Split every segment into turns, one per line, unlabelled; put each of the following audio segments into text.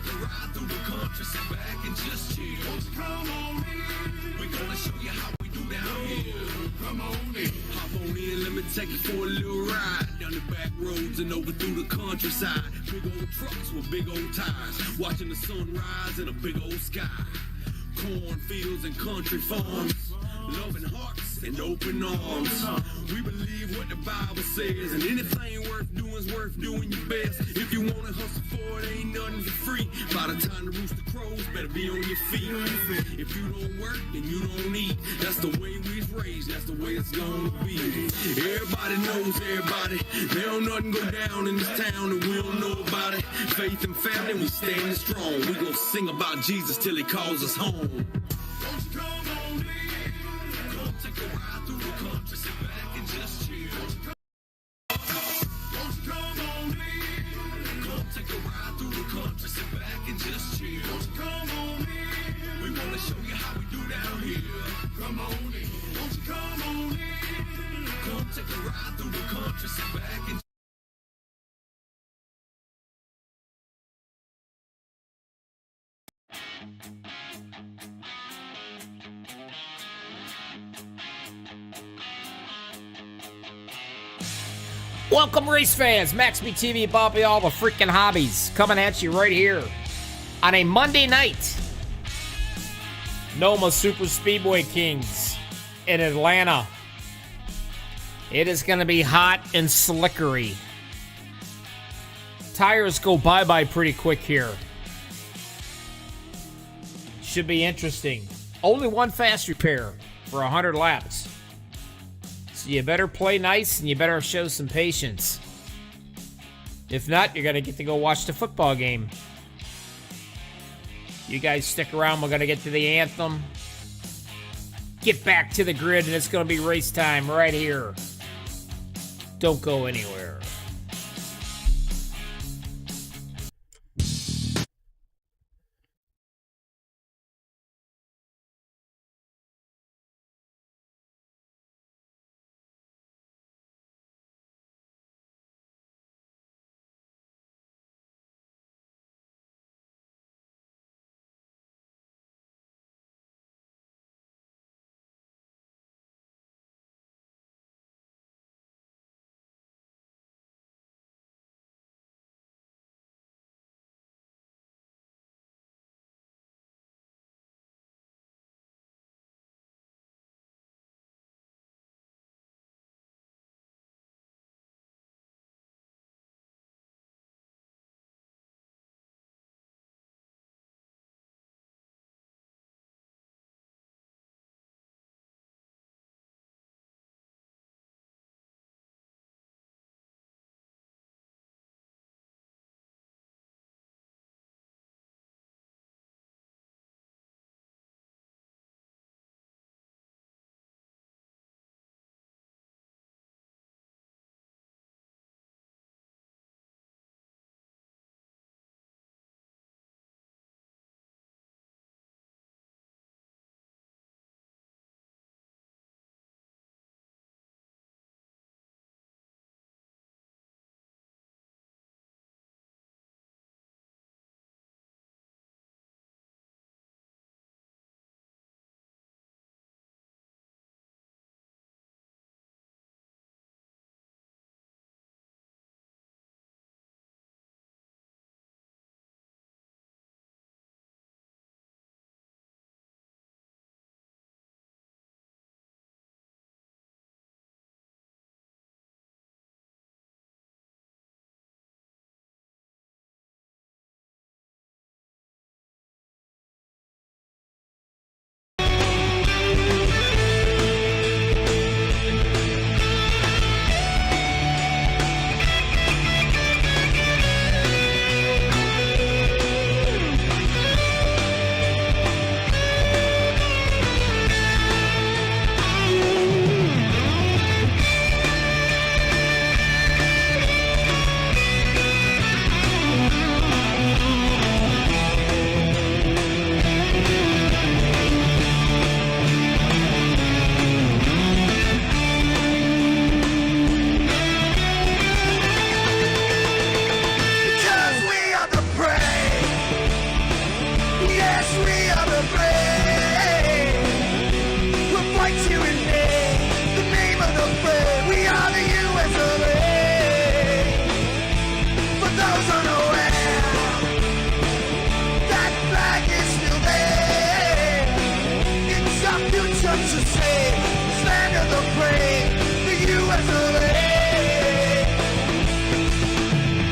take a ride through the country, sit back and just chill. Come on in. We're gonna show you how we do down here. Come on in. Hop on in, let me take you for a little ride. Down the back roads and over through the countryside. Big old trucks with big old tires. Watching the sun rise in a big old sky. Cornfields and country farms. Loving hearts and open arms. We believe what the Bible says, and anything worth doing is worth doing your best. If you wanna hustle for it, ain't nothing for free. By the time the rooster crows, better be on your feet. If you don't work, then you don't eat. That's the way we's raised, that's the way it's gonna be. Everybody knows everybody. There don't nothing go down in this town that we don't know about it. Faith and family, we standing strong. We gon' sing about Jesus till he calls us home. Take a ride through the country, sit back and just chill. Won't you come on in? Come take a ride through the country, sit back and just chill. Won't you come on in? We wanna show you how we do down here. Come on in. Won't you come on in? Come take a ride through the country, sit back and
Welcome, race fans. MaxspeedTV, Bobby, all the freaking hobbies coming at you right here on a Monday night. Noma Super Speedway Kings in Atlanta. It is going to be hot and slickery. Tires go bye-bye pretty quick here. Should be interesting. Only one fast repair for 100 laps. So you better play nice and you better show some patience. If not, you're going to get to go watch the football game. You guys stick around. We're going to get to the anthem. Get back to the grid, and it's going to be race time right here. Don't go anywhere.
Yes, we are the brave. We'll fight you in name, the name of the brave. We are the US of A. For those unaware, that flag is still there. It's our future to save, this land of the brave, the US of A.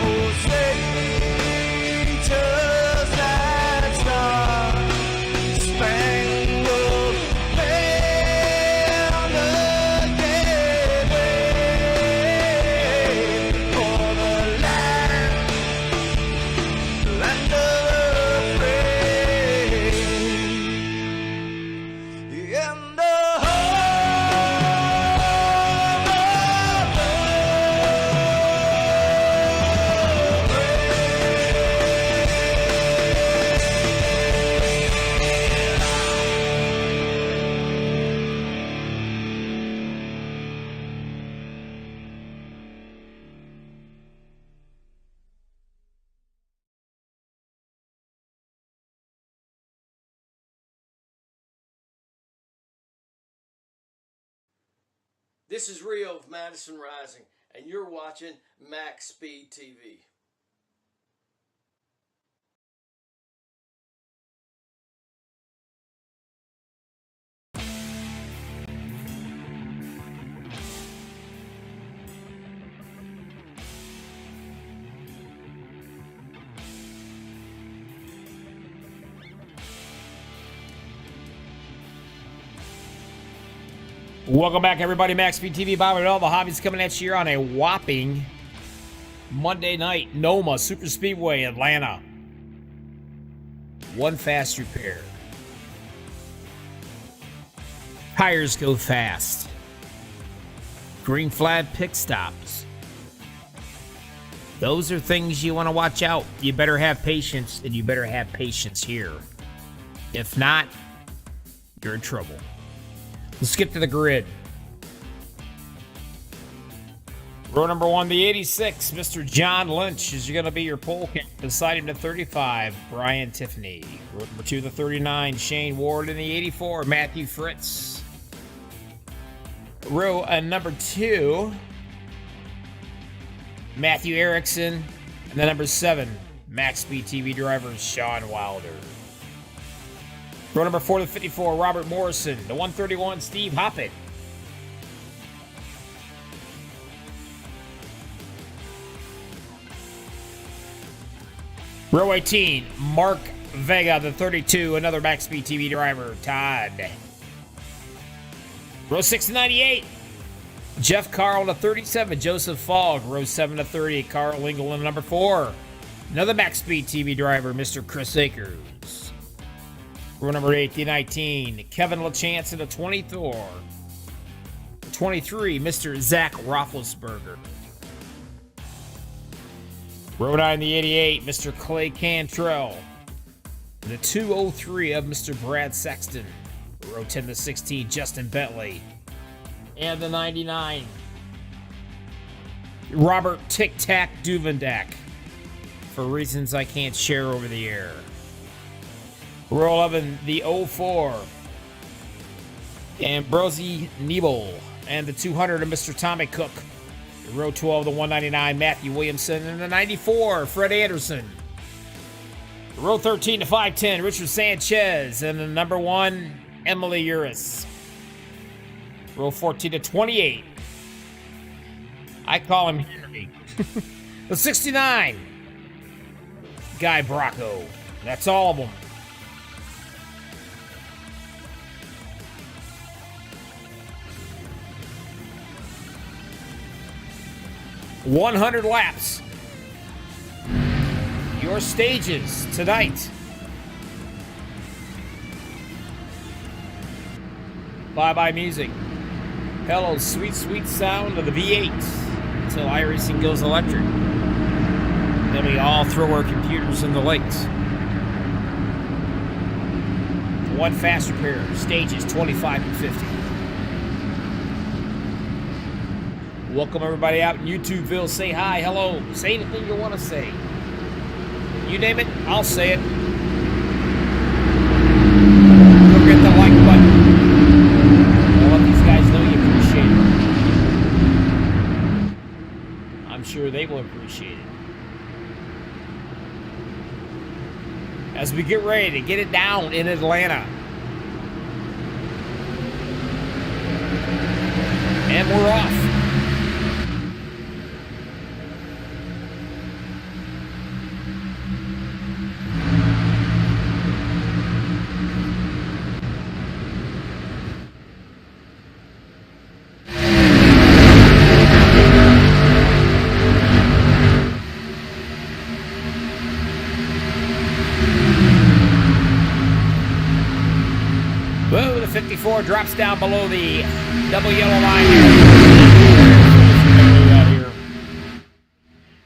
Oh, say, just that star-spangled banner gave for the land of the brave. And the
This is Rio of Madison Rising, and you're watching MaxspeedTV.
Welcome back, everybody. MaxspeedTV, Bob and all the hobbies coming at you here on a whopping Monday night. Noma Super Speedway, Atlanta. One fast repair. Tires go fast. Green flag pit stops. Those are things you want to watch out. You better have patience, and you better have patience here. If not, you're in trouble. Let's get to the grid. Row number 1, the 86, Mr. John Lynch is going to be your pole cat. Beside him, the 35, Brian Tiffany. Row number 2, the 39, Shane Ward. And the 84, Matthew Fritz. Row number 2, Matthew Erickson. And the number 7, MaxspeedTV driver, Sean Wilder. Row number 4 to 54, Robert Morrison. The 131, Steve Hoppett. Row 18, Mark Vega, the 32, another MaxspeedTV driver, Todd. Row 6 to 98, Jeff Carl, the 37, Joseph Fogg. Row 7 to 30, Carl Engel, the number 4, another MaxspeedTV driver, Mr. Chris Akers. Row number 8 to 19, Kevin LaChance in the 24. 23, Mr. Zach Roethlisberger. Row 9 the 88, Mr. Clay Cantrell. The 203 of Mr. Brad Sexton. Row 10 to 16, Justin Bentley. And the 99, Robert Tic Tac Duvendak. For reasons I can't share over the air. Row 11, the 04, Ambrosi Nebel. And the 200 of Mr. Tommy Cook. Row 12, the 199, Matthew Williamson. And the 94, Fred Anderson. Row 13 to 510, Richard Sanchez. And the number 1, Emily Uris. Row 14 to 28. I call him Henry. The 69, Guy Bracco. That's all of them. $100 laps. Your stages tonight. Bye-bye music. Hello, sweet, sweet sound of the V8 until iRacing goes electric. Then we all throw our computers in the lakes. One fast repair, stages 25 and 50. Welcome everybody out in YouTubeville. Say hi, hello, say anything you want to say. You name it, I'll say it. as we get ready to get it down in Atlanta. And we're off. Whoa, the 54 drops down below the double yellow line here.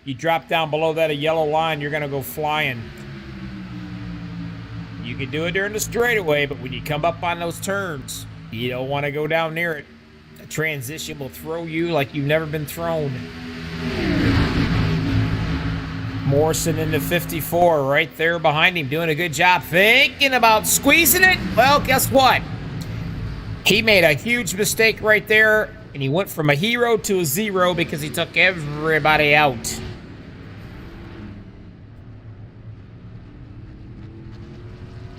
You drop down below that a yellow line, you're going to go flying. You can do it during the straightaway, but when you come up on those turns, you don't want to go down near it. A transition will throw you like you've never been thrown. Morrison in the 54 right there behind him, doing a good job, thinking about squeezing it. Well, guess what? He made a huge mistake right there, and he went from a hero to a zero because he took everybody out.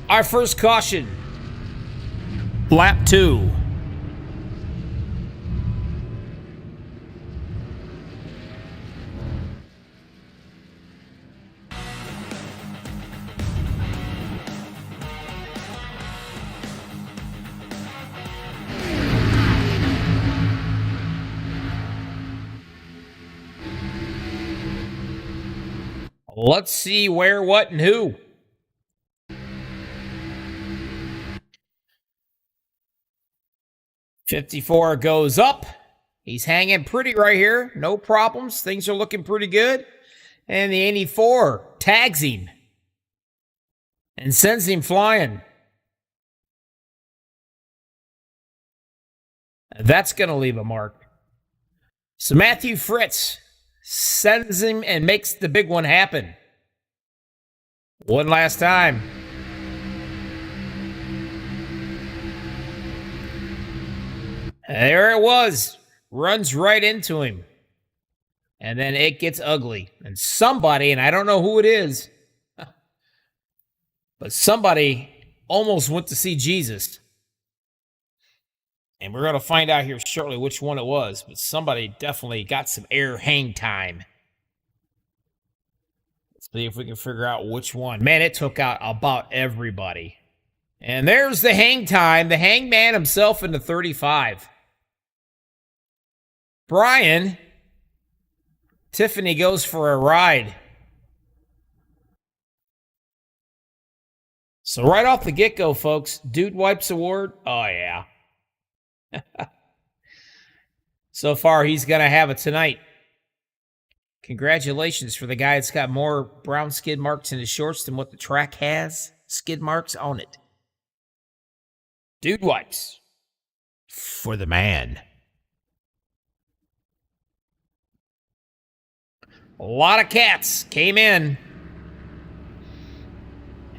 Our first caution, lap 2. Let's see where, what, and who. $54 goes up. He's hanging pretty right here. No problems. Things are looking pretty good. And the 84 tags him and sends him flying. That's going to leave a mark. So Matthew Fritz sends him and makes the big one happen. One last time. There it was. Runs right into him. And then it gets ugly. And somebody, and I don't know who it is, but somebody almost went to see Jesus. And we're going to find out here shortly which one it was. But somebody definitely got some air hang time. Let's see if we can figure out which one. Man, it took out about everybody. And there's the hang time. The hangman himself in the 35. Brian. Tiffany goes for a ride. So right off the get-go, folks, Dude Wipes Award. Oh, yeah. So far, he's going to have it tonight. Congratulations for the guy that's got more brown skid marks in his shorts than what the track has. Skid marks on it. Dude Wipes. For the man. A lot of cats came in.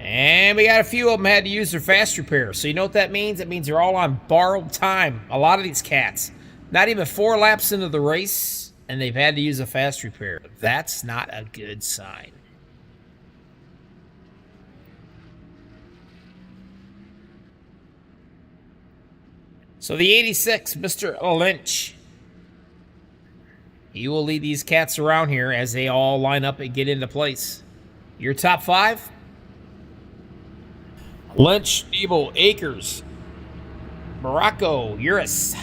And we got a few of them had to use their fast repair. So you know what that means? It means they're all on borrowed time. A lot of these cats. Not even 4 laps into the race, and they've had to use a fast repair. That's not a good sign. So the 86, Mr. Lynch. He will lead these cats around here as they all line up and get into place. Your top 5? Lynch, Abel, Akers, Morocco, Uris.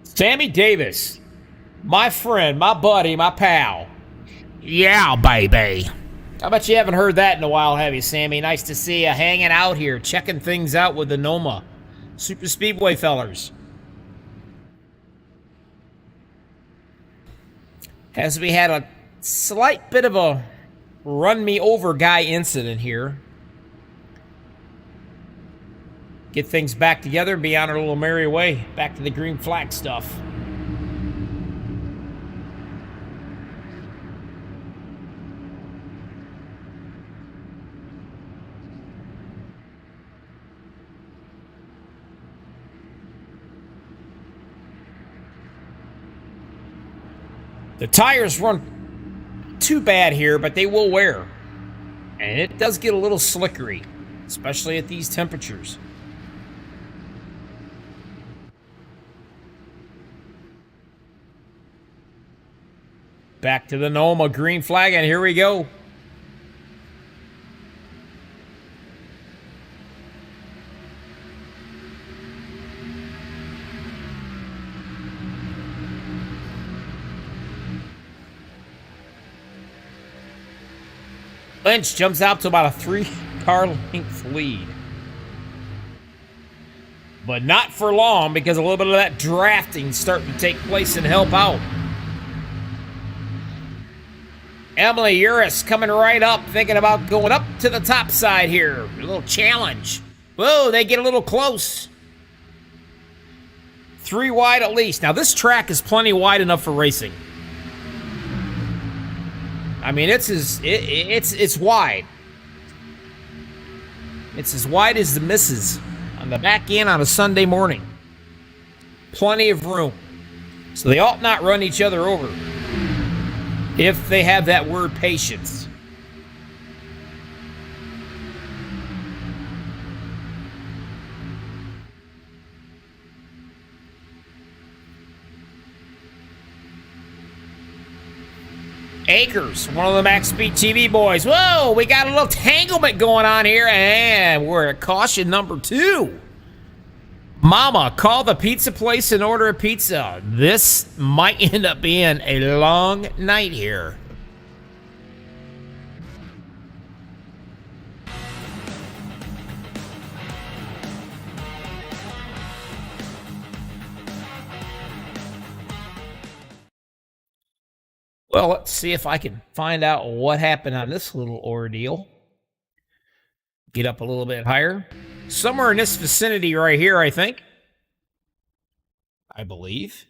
Sammy Davis, my friend, my buddy, my pal. Yeah, baby. I bet you haven't heard that in a while, have you, Sammy? Nice to see you hanging out here, checking things out with the Noma Super Speedway fellers. As we had a slight bit of a run-me-over guy incident here. Get things back together and be on our little merry way. Back to the green flag stuff. The tires run too bad here, but they will wear. And it does get a little slickery, especially at these temperatures. Back to the Noma green flag, and here we go. Lynch jumps out to about a 3-car length lead. But not for long, because a little bit of that drafting starting to take place and help out. Emily Uris coming right up, thinking about going up to the top side here. A little challenge. Whoa, they get a little close. 3 wide at least. Now, this track is plenty wide enough for racing. I mean, it's wide. It's as wide as the misses on the back end on a Sunday morning. Plenty of room. So they ought not run each other over if they have that word patience. Akers, one of the MaxspeedTV boys. Whoa, we got a little tanglement going on here, and we're at caution number 2. Mama, call the pizza place and order a pizza. This might end up being a long night here. Well, let's see if I can find out what happened on this little ordeal. Get up a little bit higher. Somewhere in this vicinity right here, I think. I believe.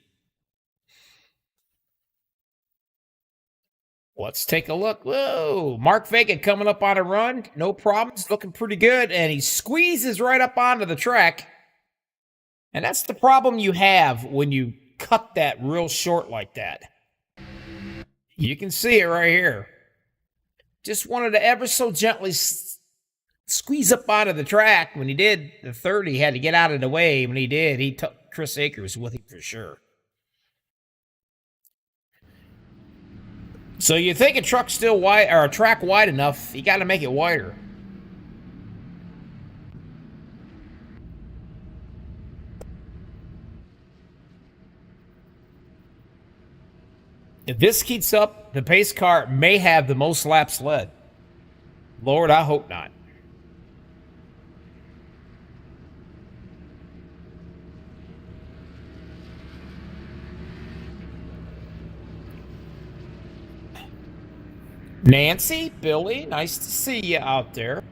Let's take a look. Whoa, Mark Vega coming up on a run. No problems, looking pretty good. And he squeezes right up onto the track. And that's the problem you have when you cut that real short like that. You can see it right here. Just wanted to ever so gently squeeze up onto the track. When he did, the 30 had to get out of the way. When he did, he took Chris Akers with him for sure. So you think a truck's still wide, or a track wide enough, you got to make it wider. If this keeps up, the pace car may have the most laps led. Lord, I hope not. Nancy, Billy, nice to see you out there.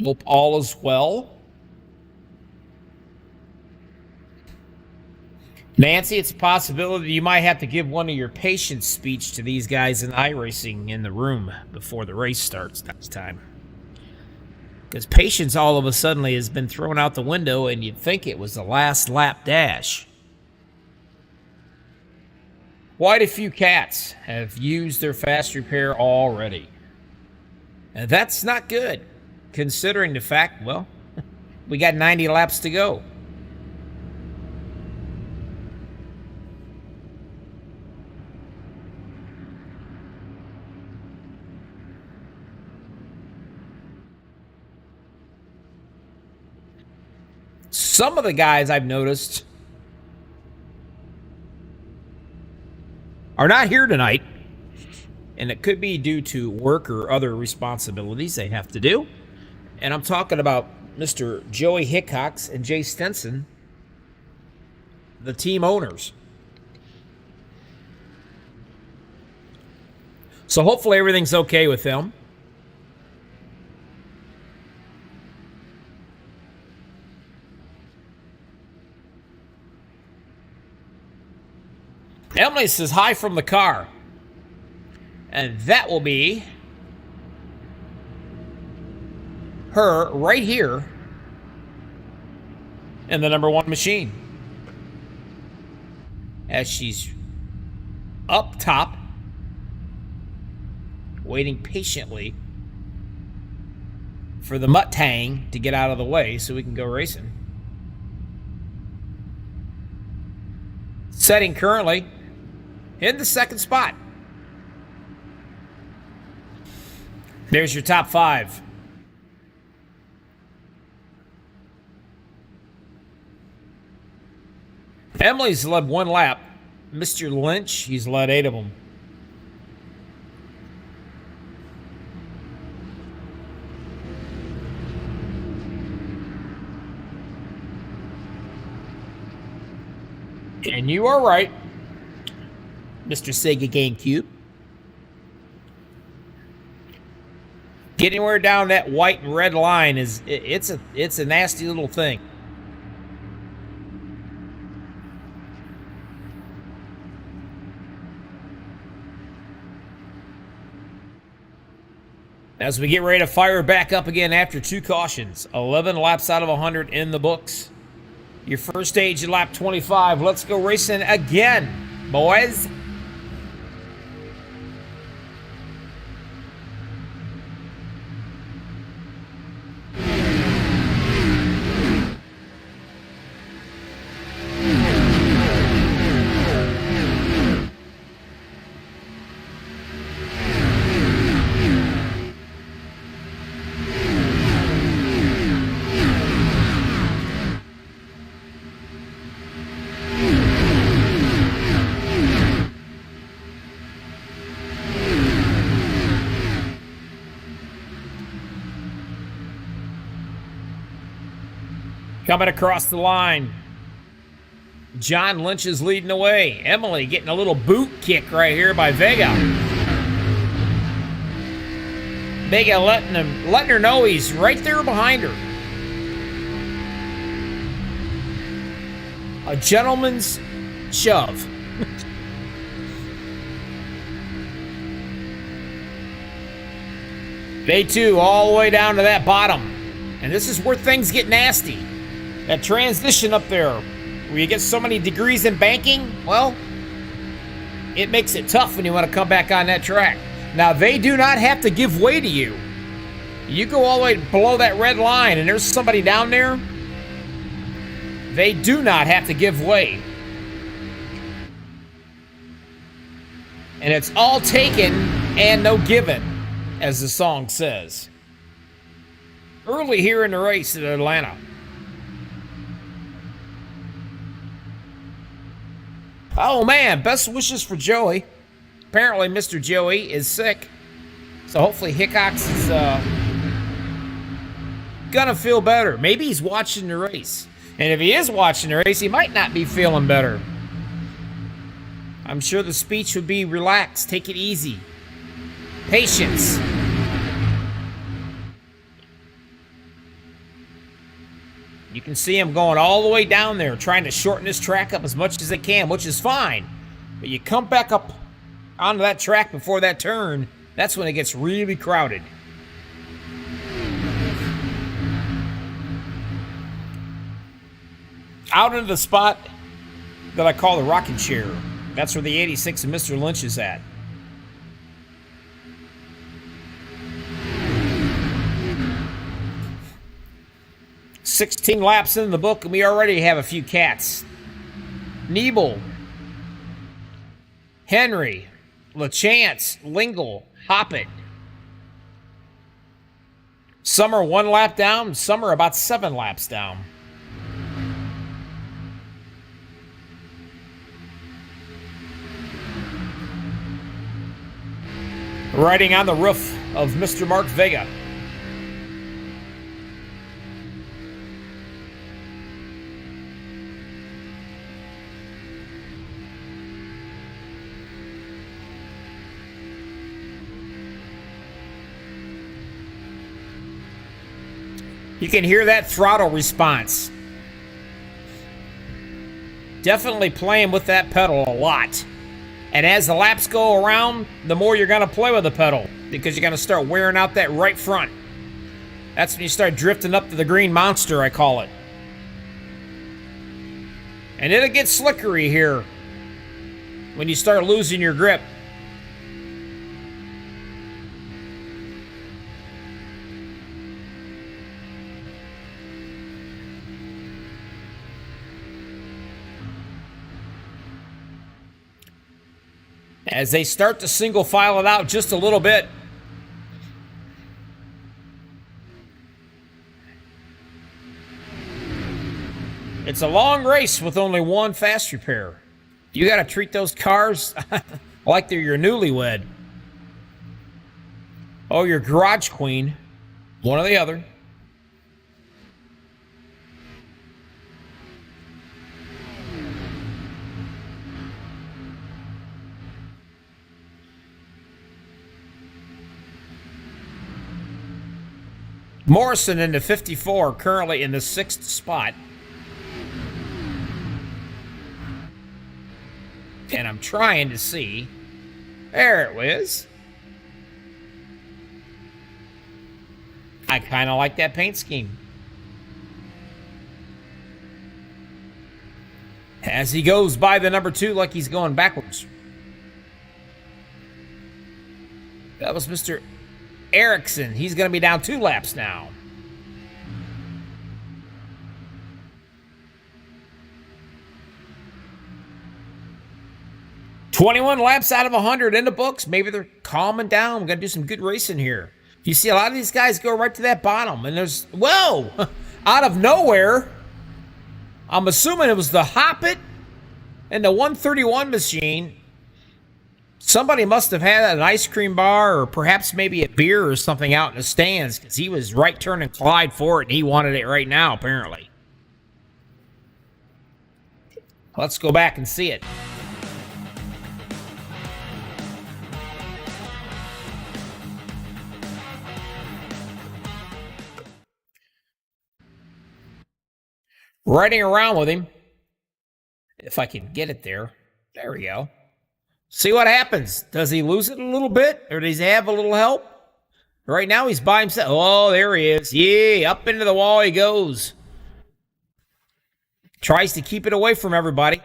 Hope all is well. Nancy, it's a possibility you might have to give one of your patience speech to these guys in iRacing in the room before the race starts next time. Because patience all of a sudden has been thrown out the window, and you'd think it was the last lap dash. Quite a few cats have used their fast repair already. And that's not good, considering the fact, well, we got 90 laps to go. Some of the guys I've noticed are not here tonight, and it could be due to work or other responsibilities they have to do. And I'm talking about Mr. Joey Hickox and Jay Stenson, the team owners. So hopefully everything's okay with them. Emily says hi from the car. And that will be her right here in the number 1 machine. as she's up top, waiting patiently for the Mustang to get out of the way so we can go racing. Setting currently in the second spot. There's your top 5. Emily's led 1 lap. Mr. Lynch, he's led 8 of them. And you are right, Mr. Sega GameCube. Getting anywhere down that white and red line it's a nasty little thing. As we get ready to fire back up again after 2 cautions, 11 laps out of 100 in the books. Your first stage at lap 25. Let's go racing again, boys. Coming across the line, John Lynch is leading the way. Emily getting a little boot kick right here by Vega. Vega letting her know he's right there behind her. A gentleman's shove. They too all the way down to that bottom. And this is where things get nasty. That transition up there, where you get so many degrees in banking, well, it makes it tough when you want to come back on that track. Now, they do not have to give way to you. You go all the way below that red line and there's somebody down there, they do not have to give way. And it's all taken and no given, as the song says. Early here in the race at Atlanta. Oh man, best wishes for Joey. Apparently Mr. Joey is sick. So hopefully Hickox is gonna feel better. Maybe he's watching the race. And if he is watching the race, he might not be feeling better. I'm sure the speech would be relaxed, take it easy. Patience. You can see him going all the way down there, trying to shorten this track up as much as they can, which is fine. But you come back up onto that track before that turn, that's when it gets really crowded. Out into the spot that I call the rocking chair. That's where the 86 of Mr. Lynch is at. "16 laps in the book, and we already have a few cats. Niebel, Henry, LaChance, Lingle, Hoppet. Some are 1 lap down, some are about 7 laps down. Riding on the roof of Mr. Mark Vega. You can hear that throttle response. Definitely playing with that pedal a lot. And as the laps go around, the more you're going to play with the pedal, because you're going to start wearing out that right front. That's when you start drifting up to the green monster, I call it. And it'll get slickery here when you start losing your grip. As they start to single file it out just a little bit. It's a long race with only one fast repair. You got to treat those cars like they're your newlywed. Oh, your garage queen. One or the other. Morrison in the 54, currently in the 6th spot. And I'm trying to see. There it is. I kind of like that paint scheme. As he goes by the number 2 like he's going backwards. That was Mr. Erickson. He's going to be down 2 laps now. "21 laps out of 100 in the books." Maybe they're calming down. We're going to do some good racing here. You see a lot of these guys go right to that bottom. And there's, whoa, out of nowhere, I'm assuming it was the Hoppet and the 131 machine. Somebody must have had an ice cream bar or perhaps maybe a beer or something out in the stands, because he was right turning Clyde for it and he wanted it right now, apparently. Let's go back and see it. Riding around with him. If I can get it there. There we go. See what happens. Does he lose it a little bit? Or does he have a little help? Right now he's by himself. Oh, there he is. Yeah, up into the wall he goes. Tries to keep it away from everybody.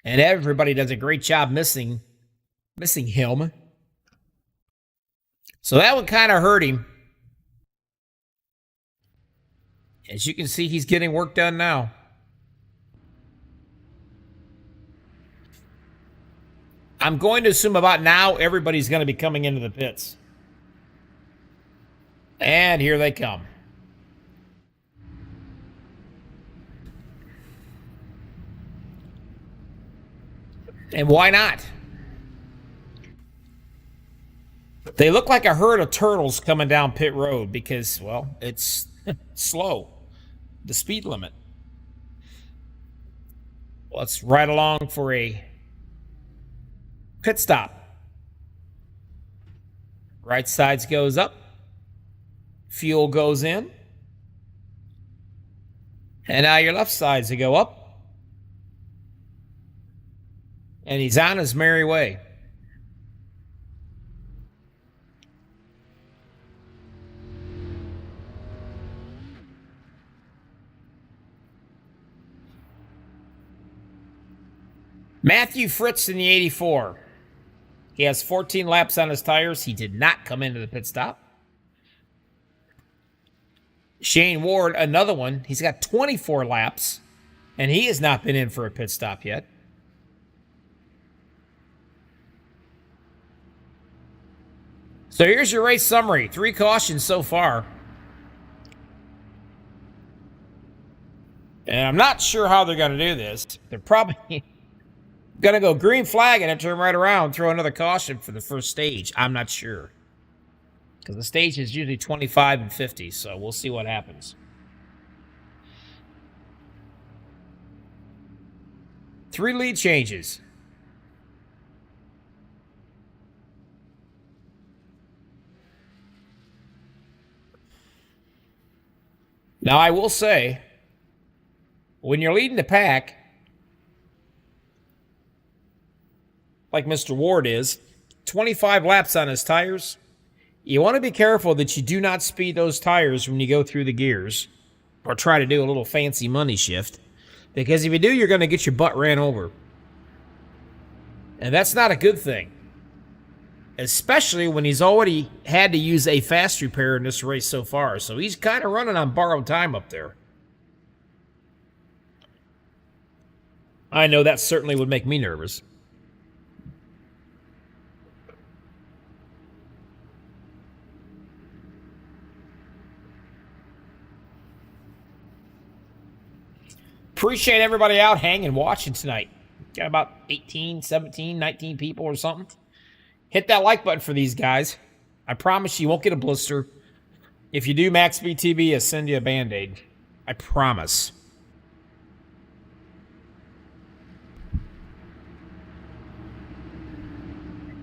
And everybody does a great job missing him. So that would kind of hurt him. As you can see, he's getting work done now. I'm going to assume about now everybody's going to be coming into the pits. And here they come. And why not? They look like a herd of turtles coming down pit road because, well, it's slow. The speed limit. Let's ride along for a pit stop. Right sides goes up. Fuel goes in. And now your left sides go up. And he's on his merry way. Matthew Fritz in the 84. He has 14 laps on his tires. He did not come into the pit stop. Shane Ward, another one. He's got 24 laps, and he has not been in for a pit stop yet. So here's your race summary. 3 cautions so far. And I'm not sure how they're going to do this. They're probably going to go green flag and then turn right around, throw another caution for the first stage. I'm not sure. Because the stage is usually 25 and 50, so we'll see what happens. Three lead changes. Now, I will say, when you're leading the pack, like Mr. Ward is, 25 laps on his tires, you want to be careful that you do not speed those tires when you go through the gears or try to do a little fancy money shift, because if you do, you're going to get your butt ran over. And that's not a good thing. Especially when he's already had to use a fast repair in this race so far. So he's kind of running on borrowed time up there. I know that certainly would make me nervous. Appreciate everybody out hanging, watching tonight. Got about 18, 17, 19 people or something. Hit that like button for these guys. I promise you won't get a blister. If you do, MaxspeedTV will send you a Band-Aid. I promise.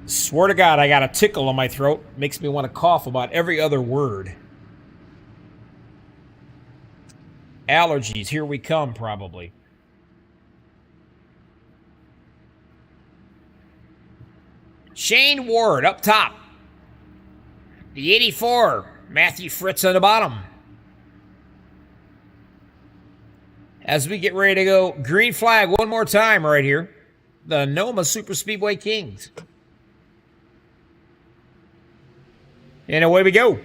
Swear to God, I got a tickle in my throat. Makes me want to cough about every other word. Allergies, here we come, probably. Shane Ward up top. The 84, Matthew Fritz on the bottom. As we get ready to go, green flag one more time right here. The Noma Super Speedway Kings. And away we go.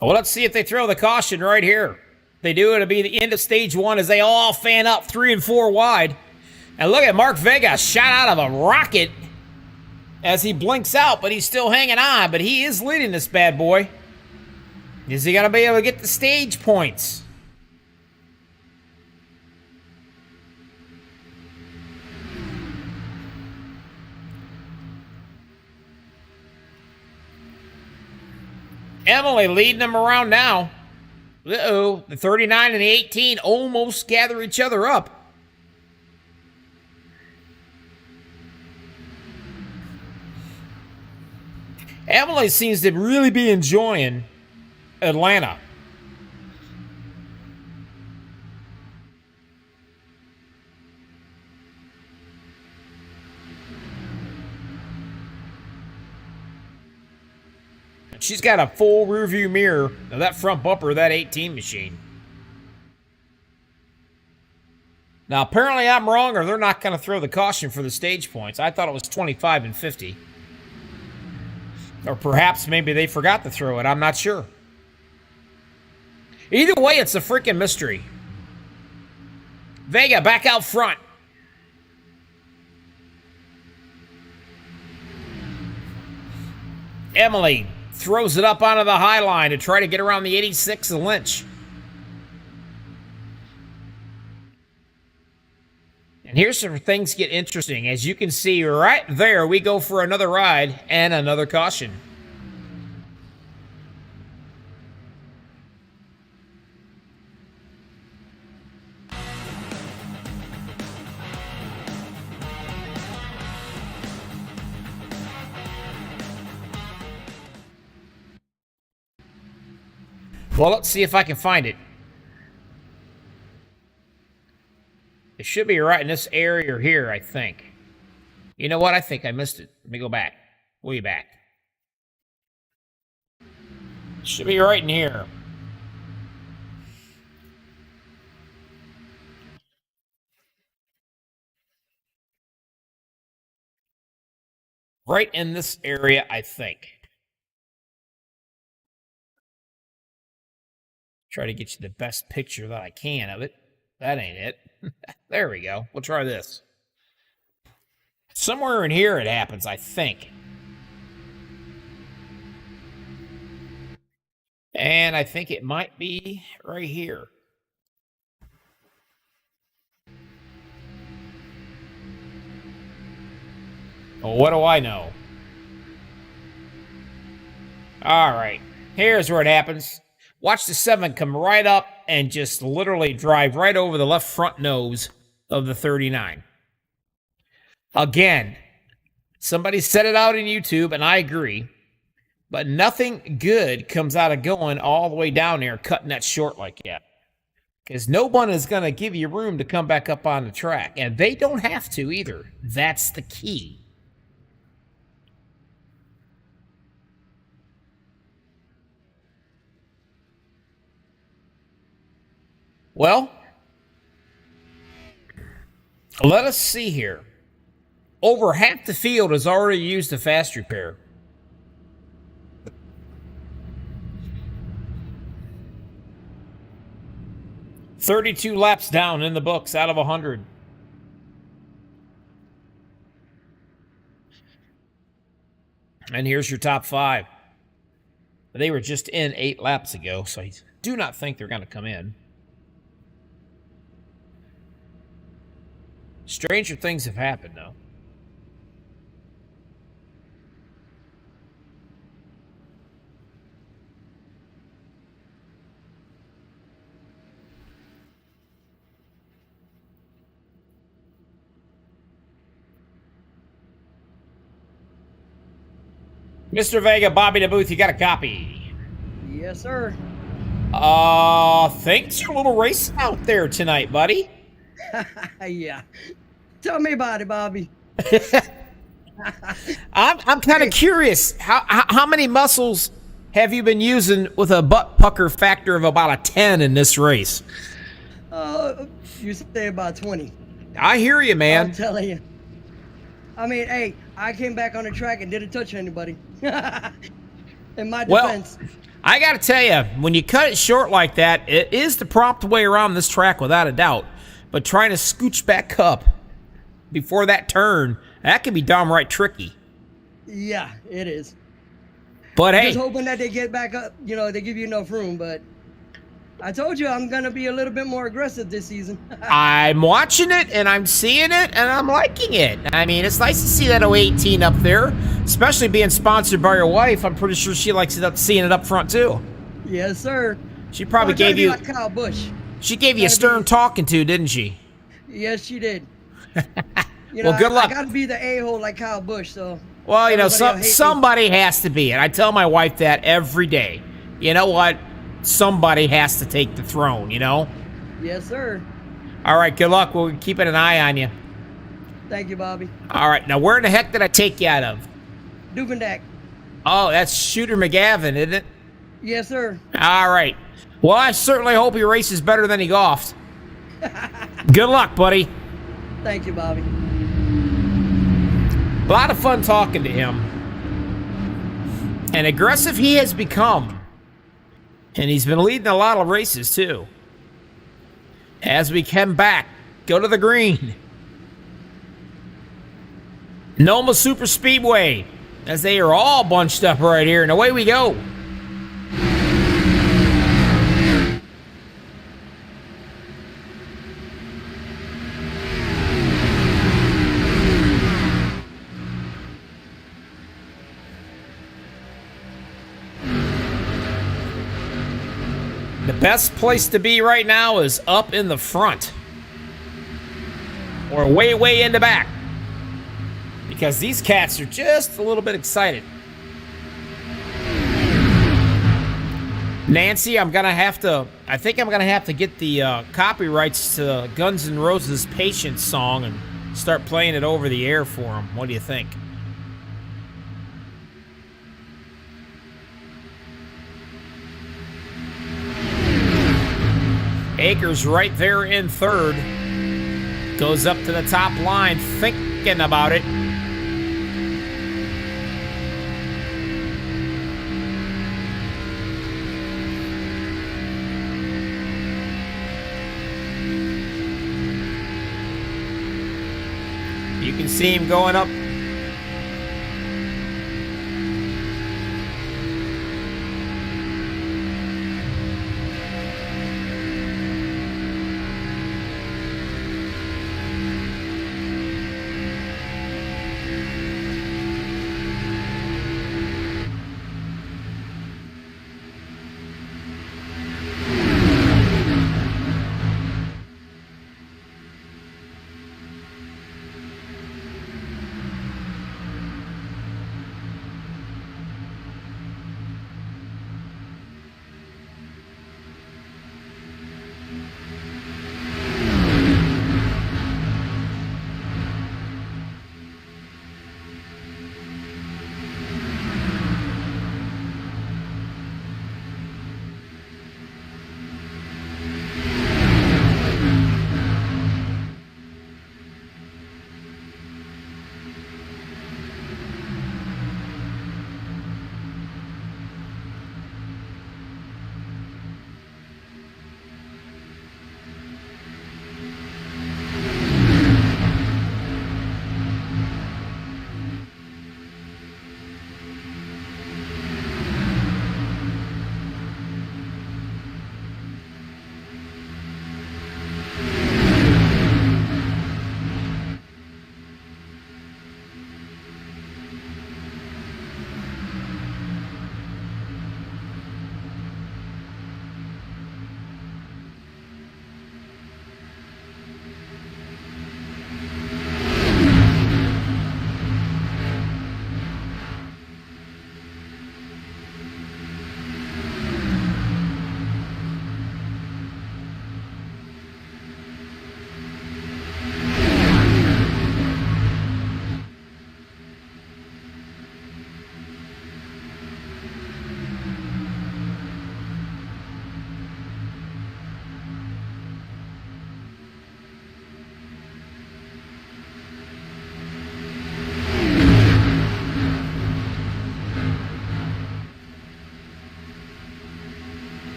Well, let's see if they throw the caution right here. If they do, it'll be the end of stage one as they all fan up 3 and 4 wide. And look at Mark Vega, shot out of a rocket as he blinks out, but he's still hanging on. But he is leading this bad boy. Is he going to be able to get the stage points? Emily leading them around now. Uh-oh, the 39 and the 18 almost gather each other up. Emily seems to really be enjoying Atlanta. She's got a full rearview mirror of that front bumper of that 18 machine. Now, apparently I'm wrong, or they're not going to throw the caution for the stage points. I thought it was 25 and 50. Or perhaps maybe they forgot to throw it. I'm not sure. Either way, it's a freaking mystery. Vega back out front. Emily throws it up onto the high line to try to get around the 86 of Lynch. And here's where things get interesting. As you can see right there, we go for another ride and another caution. Well, let's see if I can find it. It should be right in this area here, I think. You know what? I think I missed it. Let me go back. Way back. It should be right in here. Right in this area, I think. Try to get you the best picture that I can of it. That ain't it. There we go. We'll try this. Somewhere in here it happens, I think. And I think it might be right here. Well, what do I know? All right. Here's where it happens. Watch the 7 come right up and just literally drive right over the left front nose of the 39. Again, somebody said it out on YouTube, and I agree, but nothing good comes out of going all the way down there, cutting that short like that. Because no one is going to give you room to come back up on the track, and they don't have to either. That's the key. Well, let us see here. Over half the field has already used the fast repair. "32 laps down in the books out of 100. And here's your top 5. They were just in 8 laps ago, so I do not think they're going to come in. Stranger things have happened, though. Mr. Vega, Bobby the Booth, you got a copy?
Yes, sir.
Thanks for a little race out there tonight, buddy.
Yeah. Tell me about it, Bobby.
I'm kind of curious. How many muscles have you been using with a butt pucker factor of about a 10 in this race?
You say about 20.
I hear you, man.
I'm telling you. I mean, hey, I came back on the track and didn't touch anybody. In my defense.
Well, I got to tell you, when you cut it short like that, it is the prompt way around this track without a doubt. But trying to scooch back up before that turn, that can be downright tricky.
Yeah, it is.
But hey,
just hoping that they get back up, they give you enough room, but I told you I'm going to be a little bit more aggressive this season.
I'm watching it, and I'm seeing it, and I'm liking it. I mean, it's nice to see that 018 up there, especially being sponsored by your wife. I'm pretty sure she likes seeing it up front, too.
Yes, sir.
She probably gave you...
like Kyle Busch.
She gave you a stern talking to, didn't she?
Yes, she did.
Well, good luck.
I got to be the a-hole like Kyle Busch, so...
Well, somebody has to be, and I tell my wife that every day. You know what? Somebody has to take the throne,
Yes, sir.
All right, good luck. We'll be keeping an eye on you.
Thank you, Bobby.
All right, now where in the heck did I take you out of?
Duvendak.
Oh, that's Shooter McGavin, isn't it?
Yes, sir.
All right. Well, I certainly hope he races better than he golfed. Good luck, buddy.
Thank you, Bobby.
A lot of fun talking to him. And aggressive he has become. And he's been leading a lot of races, too. As we come back, go to the green. Noma Super Speedway. As they are all bunched up right here. And away we go. The best place to be right now is up in the front. Or way, way in the back. Because these cats are just a little bit excited. Nancy, I think I'm gonna have to get the copyrights to Guns N' Roses' Patience song and start playing it over the air for them. What do you think? Akers right there in third. Goes up to the top line, thinking about it. You can see him going up.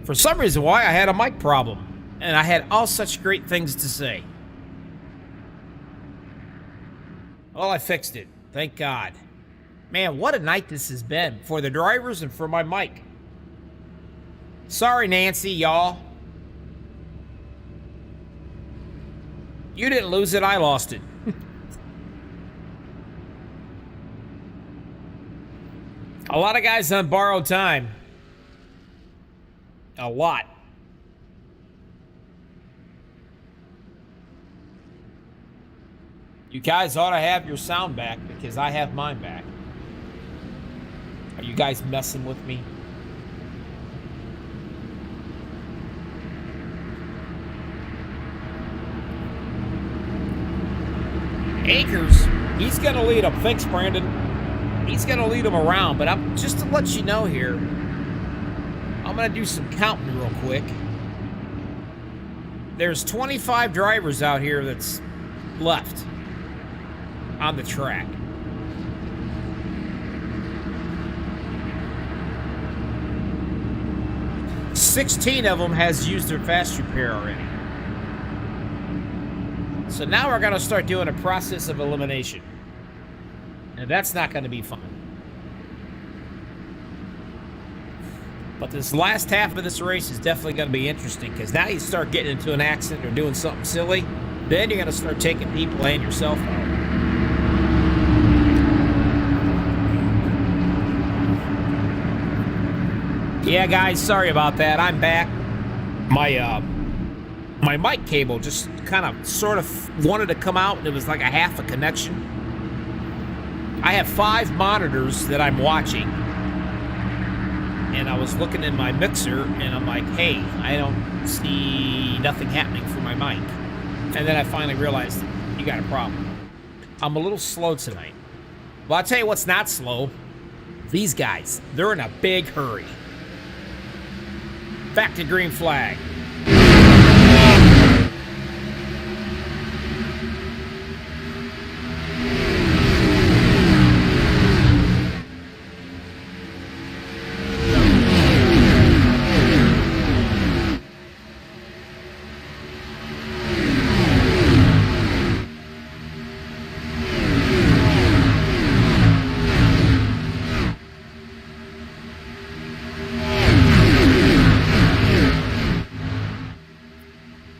For some reason why, I had a mic problem. And I had all such great things to say. Well, I fixed it. Thank God. Man, what a night this has been for the drivers and for my mic. Sorry, Nancy, y'all. You didn't lose it, I lost it. A lot of guys on borrowed time. A lot. You guys ought to have your sound back because I have mine back. Are you guys messing with me? Akers, he's going to lead them. Thanks, Brandon. He's going to lead them around, but I'm just to let you know here, I'm going to do some counting real quick. There's 25 drivers out here that's left on the track. $16 of them has used their fast repair already. So now we're going to start doing a process of elimination. And that's not going to be fun. But this last half of this race is definitely going to be interesting because now you start getting into an accident or doing something silly, then you're going to start taking people and yourself out. Yeah, guys, sorry about that. I'm back. My mic cable just kind of sort of wanted to come out, and it was like a half a connection. I have 5 monitors that I'm watching, and I was looking in my mixer, and I'm like, hey, I don't see nothing happening for my mic. And then I finally realized, you got a problem. I'm a little slow tonight. Well, I'll tell you what's not slow. These guys, they're in a big hurry. Back to green flag.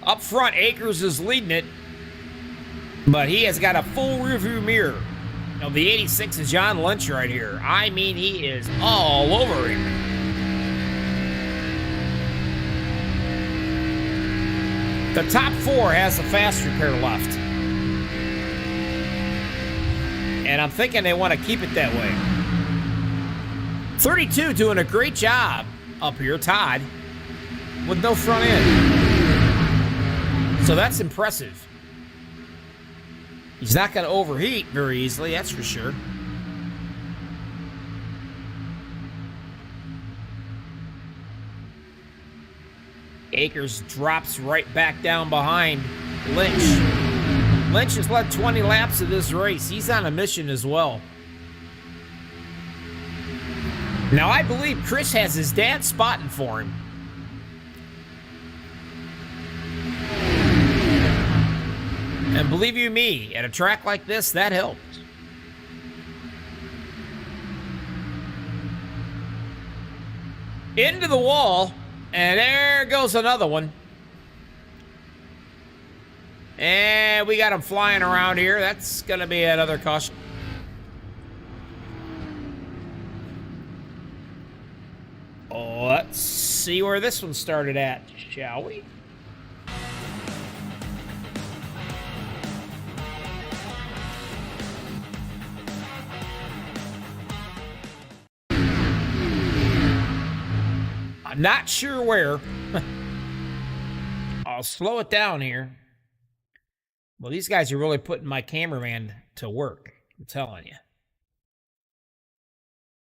Up front, Akers is leading it, but he has got a full rearview mirror. Now, the 86 is John Lynch right here. I mean, he is all over him. The top 4 has a fast repair left. And I'm thinking they want to keep it that way. 32 doing a great job up here, Todd, with no front end. So that's impressive. He's not going to overheat very easily, that's for sure. Akers drops right back down behind Lynch. Lynch has led 20 laps of this race. He's on a mission as well. Now, I believe Chris has his dad spotting for him. And believe you me, at a track like this, that helps. Into the wall, and there goes another one. And we got him flying around here. That's going to be another caution. Let's see where this one started at, shall we? I'm not sure where. I'll slow it down here. Well, these guys are really putting my cameraman to work, I'm telling you.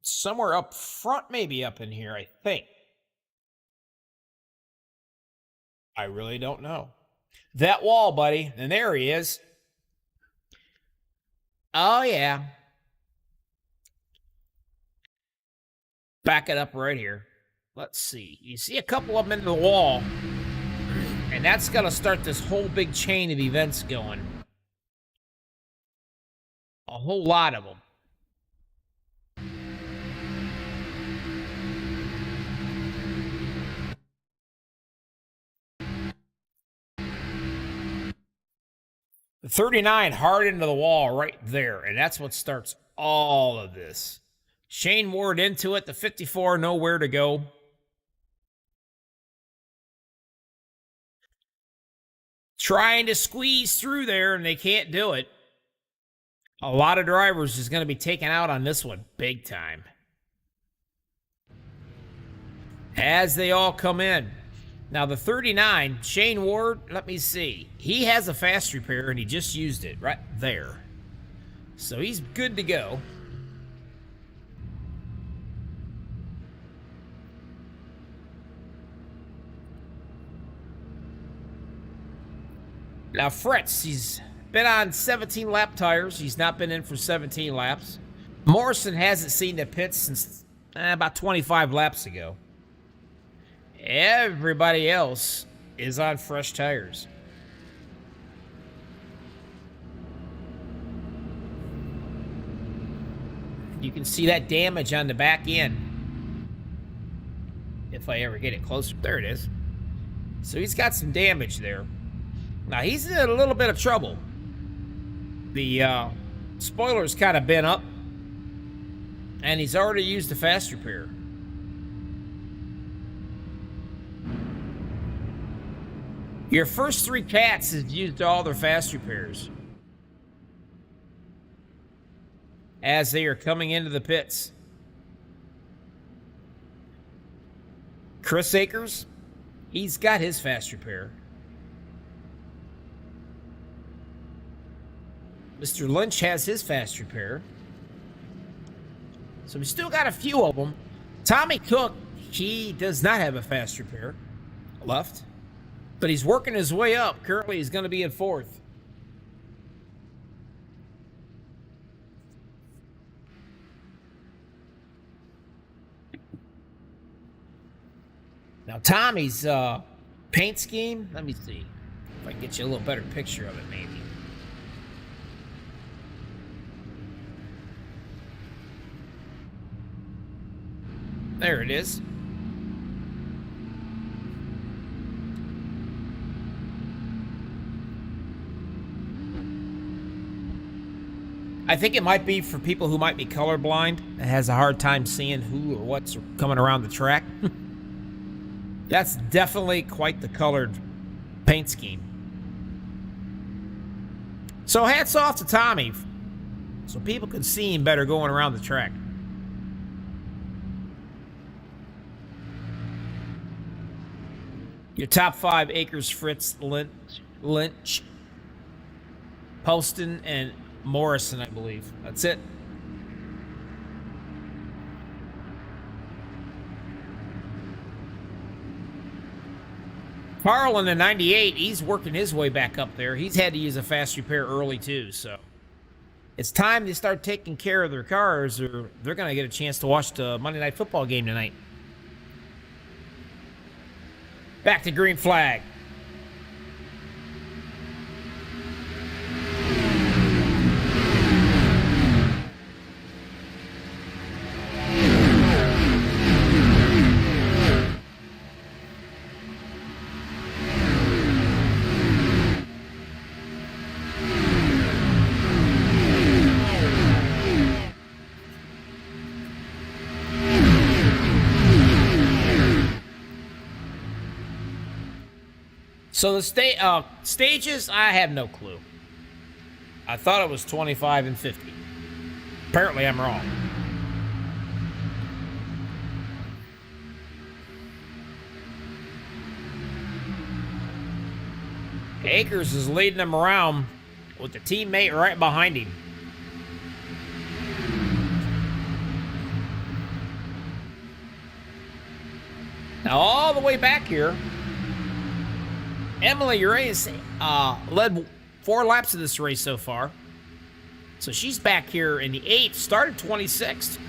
Somewhere up front, maybe up in here, I think. I really don't know. That wall, buddy. And there he is. Oh, yeah. Back it up right here. let's see. You see a couple of them into the wall, and that's going to start this whole big chain of events going. A whole lot of them. The 39 hard into the wall right there, and that's what starts all of this. Shane Ward into it, the 54 nowhere to go. Trying to squeeze through there, and they can't do it. A lot of drivers is going to be taken out on this one big time. As they all come in. Now, the 39, Shane Ward, let me see. He has a fast repair, and he just used it right there. So he's good to go. Now, Fritz, he's been on 17 lap tires. He's not been in for 17 laps. Morrison hasn't seen the pits since about 25 laps ago. Everybody else is on fresh tires. You can see that damage on the back end. If I ever get it closer. There it is. So he's got some damage there. Now he's in a little bit of trouble. The spoiler's kind of bent up. And he's already used the fast repair. Your first three cats have used all their fast repairs as they are coming into the pits. Chris Akers, he's got his fast repair. Mr. Lynch has his fast repair. So we still got a few of them. Tommy Cook, he does not have a fast repair left. But he's working his way up. Currently, he's going to be in fourth. Now, Tommy's paint scheme, let me see if I can get you a little better picture of it, maybe. There it is. I think it might be for people who might be colorblind and has a hard time seeing who or what's coming around the track. That's definitely quite the colored paint scheme. So hats off to Tommy, so people can see him better going around the track. Your top five: Akers, Fritz, Lynch, Poston, and Morrison, I believe. That's it. Carl in the 98, he's working his way back up there. He's had to use a fast repair early too, so it's time to start taking care of their cars or they're going to get a chance to watch the Monday Night Football game tonight. Back to green flag. So the stages, I have no clue. I thought it was 25 and 50. Apparently, I'm wrong. Akers is leading them around with the teammate right behind him. Now, all the way back here, Emily Reyes led 4 laps of this race so far. So she's back here in the 8th, started 26th.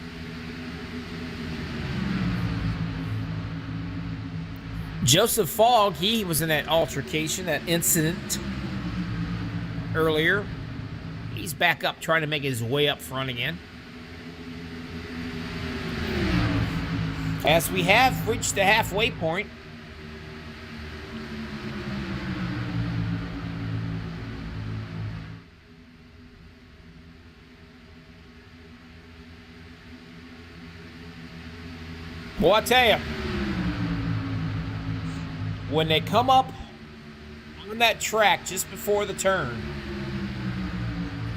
Joseph Fogg, he was in that altercation, that incident earlier. He's back up trying to make his way up front again. As we have reached the halfway point. Well, I tell you, when they come up on that track just before the turn,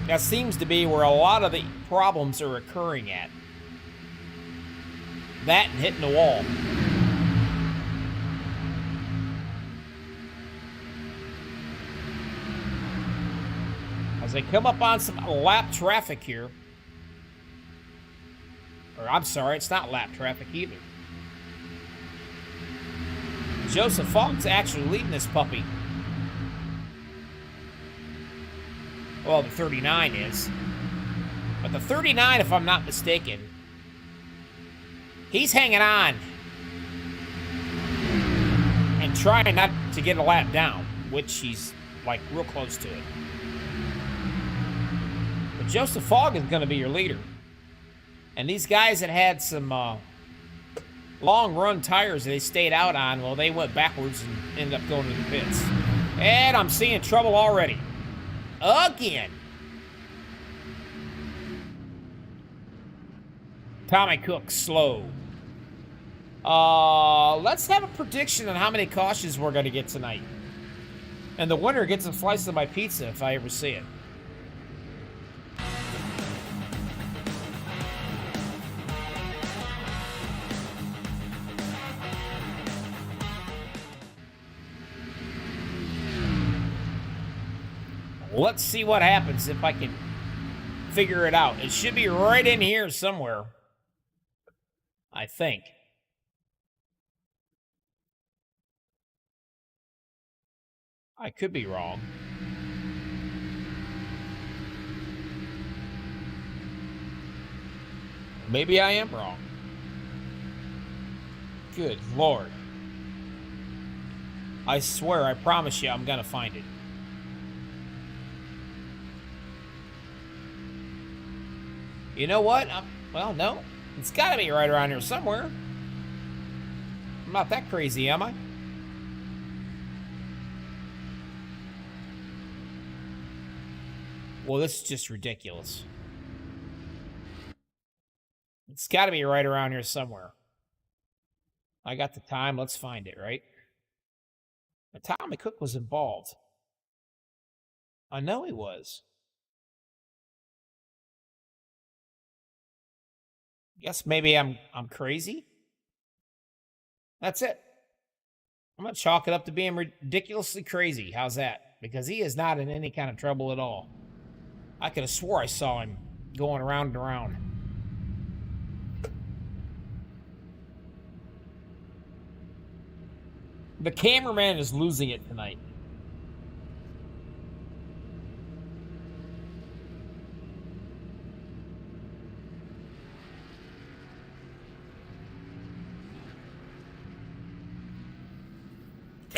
that seems to be where a lot of the problems are occurring at. That and hitting the wall. As they come up on some lap traffic here. Or I'm sorry, it's not lap traffic either. Joseph Fogg's actually leading this puppy. Well, the 39 is. But the 39, if I'm not mistaken, he's hanging on and trying not to get a lap down, which he's, like, real close to it. But Joseph Fogg is going to be your leader. And these guys that had some long-run tires that they stayed out on, well, they went backwards and ended up going to the pits. And I'm seeing trouble already. Again. Tommy Cook slow. Let's have a prediction on how many cautions we're going to get tonight. And the winner gets a slice of my pizza if I ever see it. Let's see what happens if I can figure it out. It should be right in here somewhere, I think. I could be wrong. Maybe I am wrong. Good Lord. I swear, I promise you, I'm gonna find it. You know what? Well, no. It's got to be right around here somewhere. I'm not that crazy, am I? Well, this is just ridiculous. It's got to be right around here somewhere. I got the time. Let's find it, right? But Tommy Cook was involved. I know he was. Guess maybe I'm crazy. That's it. I'm going to chalk it up to being ridiculously crazy. How's that? Because he is not in any kind of trouble at all. I could have swore I saw him going around and around. The cameraman is losing it tonight.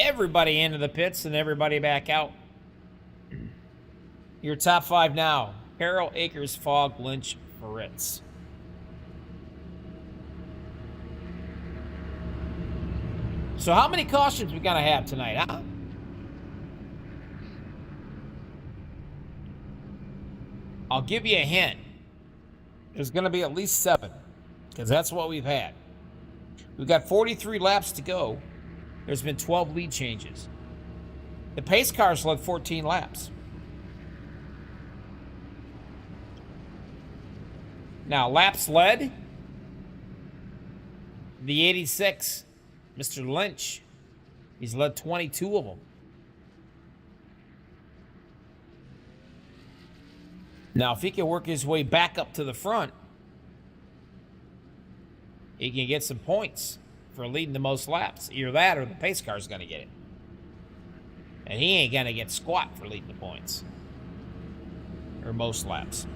Everybody into the pits and everybody back out. Your top five now. Carroll, Akers, Fogg, Lynch, Fritz. So how many cautions we gonna have tonight, huh? I'll give you a hint. There's gonna be at least 7, because that's what we've had. We've got 43 laps to go. There's been 12 lead changes. The pace cars led 14 laps. Now, laps led, the 86, Mr. Lynch. He's led 22 of them. Now, if he can work his way back up to the front, he can get some points for leading the most laps. Either that or the pace car's going to get it. And he ain't going to get squat for leading the points. Or most laps.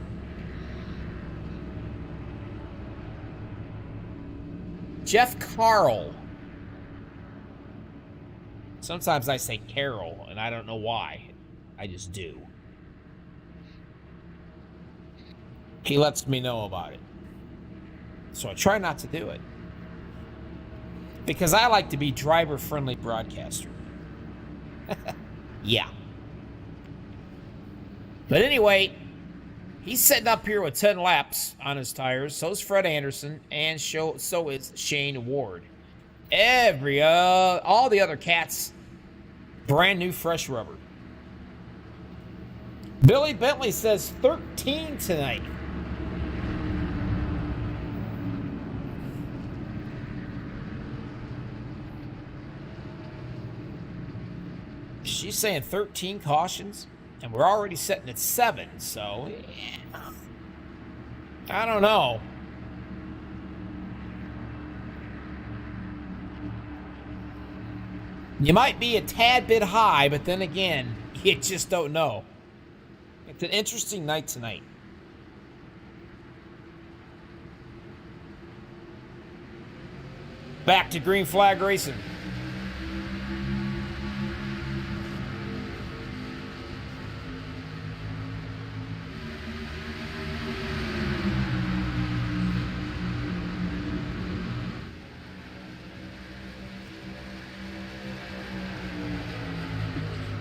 Jeff Carl. Sometimes I say Carol, and I don't know why. I just do. He lets me know about it. So I try not to do it. Because I like to be driver-friendly broadcaster. Yeah. But anyway, he's setting up here with 10 laps on his tires. So is Fred Anderson, and so is Shane Ward. All the other cats, brand new fresh rubber. Billy Bentley says 13 tonight. She's saying 13 cautions, and we're already sitting at 7, so yeah. I don't know. You might be a tad bit high, but then again, you just don't know. It's an interesting night tonight. Back to green flag racing.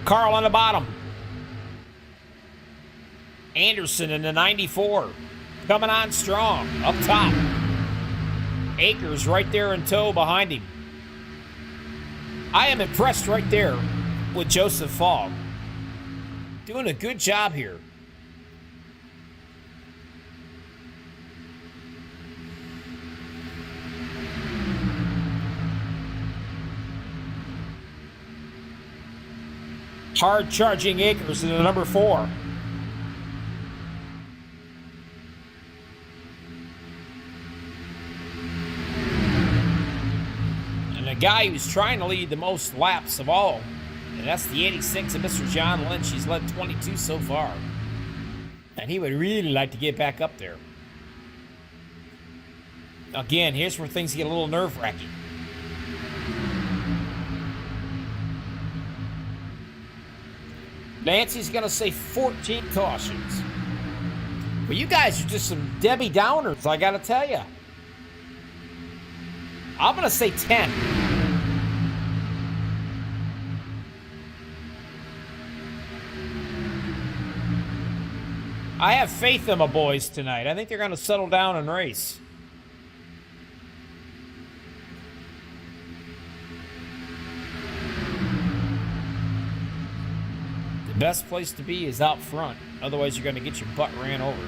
Carl on the bottom. Anderson in the 94. Coming on strong. Up top. Akers right there in tow behind him. I am impressed right there with Joseph Fogg. Doing a good job here. Hard charging Akers in the number 4. And the guy who's trying to lead the most laps of all, and that's the 86 of Mr. John Lynch. He's led 22 so far. And he would really like to get back up there. Again, here's where things get a little nerve-wracking. Nancy's going to say 14 cautions. But you guys are just some Debbie Downers, I got to tell you. I'm going to say 10. I have faith in my boys tonight. I think they're going to settle down and race. The best place to be is out front. Otherwise, you're going to get your butt ran over.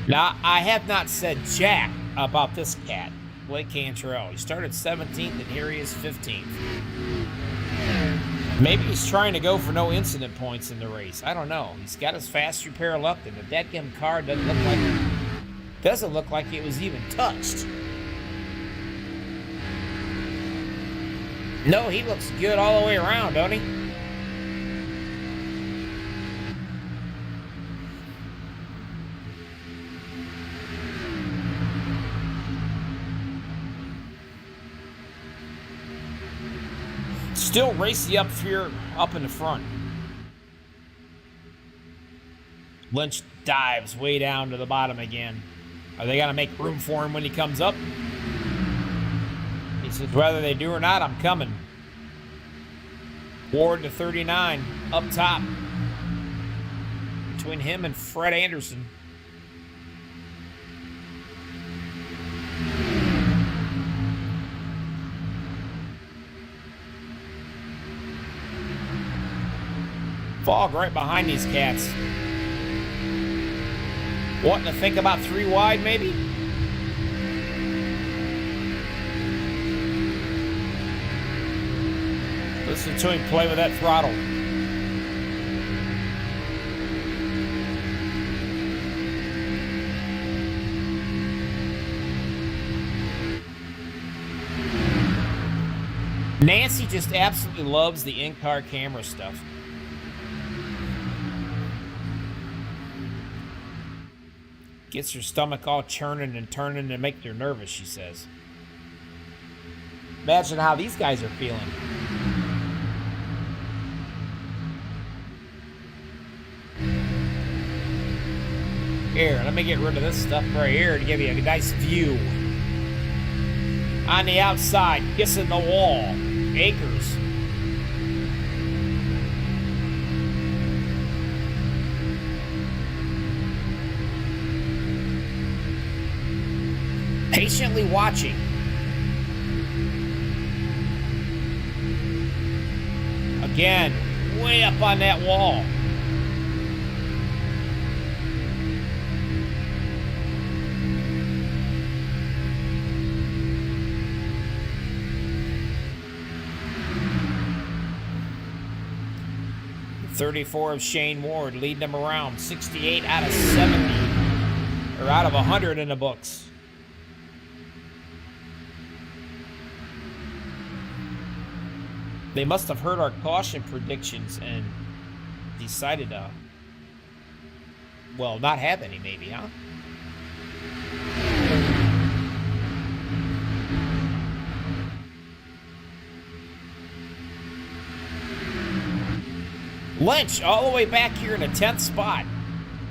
Now, I have not said jack about this cat, Blake Cantrell. He started 17th, and here he is 15th. Maybe he's trying to go for no incident points in the race. I don't know. He's got his fast repair left, and the dadgum car doesn't look like it was even touched. No, he looks good all the way around, don't he? Still racy up here, up in the front. Lynch dives way down to the bottom again. Are they going to make room for him when he comes up? He says, whether they do or not, I'm coming. Ward to 39, up top. Between him and Fred Anderson. Fogg right behind these cats. Wanting to think about 3 wide, maybe? Listen to him play with that throttle. Nancy just absolutely loves the in-car camera stuff. Gets your stomach all churning and turning and make you nervous, she says. Imagine how these guys are feeling. Here, let me get rid of this stuff right here to give you a nice view. On the outside, kissing the wall. Acres. Patiently watching. Again, way up on that wall. The 34 of Shane Ward leading them around. 68 out of 70. Or out of 100 in the books. They must have heard our caution predictions and decided to, well, not have any maybe, huh? Lynch all the way back here in the 10th spot.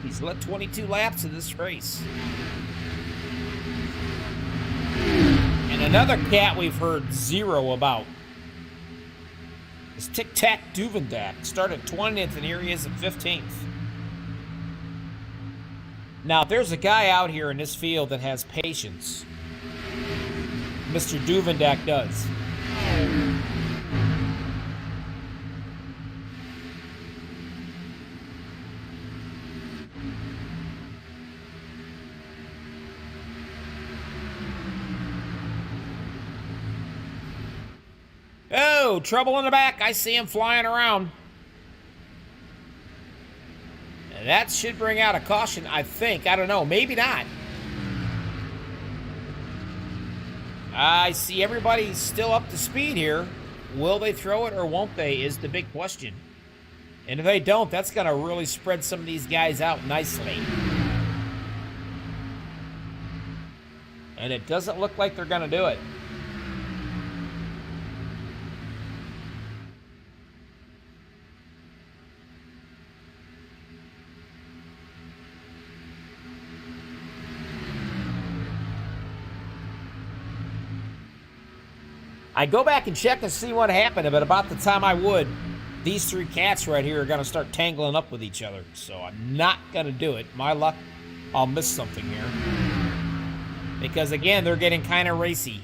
He's led 22 laps in this race. And another cat we've heard zero about is Tic Tac Duvendak. Started 20th and here he is at 15th. Now, if there's a guy out here in this field that has patience, Mr. Duvendak does. Oh, trouble in the back. I see him flying around. And that should bring out a caution, I think. I don't know. Maybe not. I see everybody still up to speed here. Will they throw it or won't they is the big question. And if they don't, that's going to really spread some of these guys out nicely. And it doesn't look like they're going to do it. I go back and check and see what happened, but about the time I would, these three cats right here are going to start tangling up with each other. So I'm not going to do it. My luck, I'll miss something here. Because, again, they're getting kind of racy.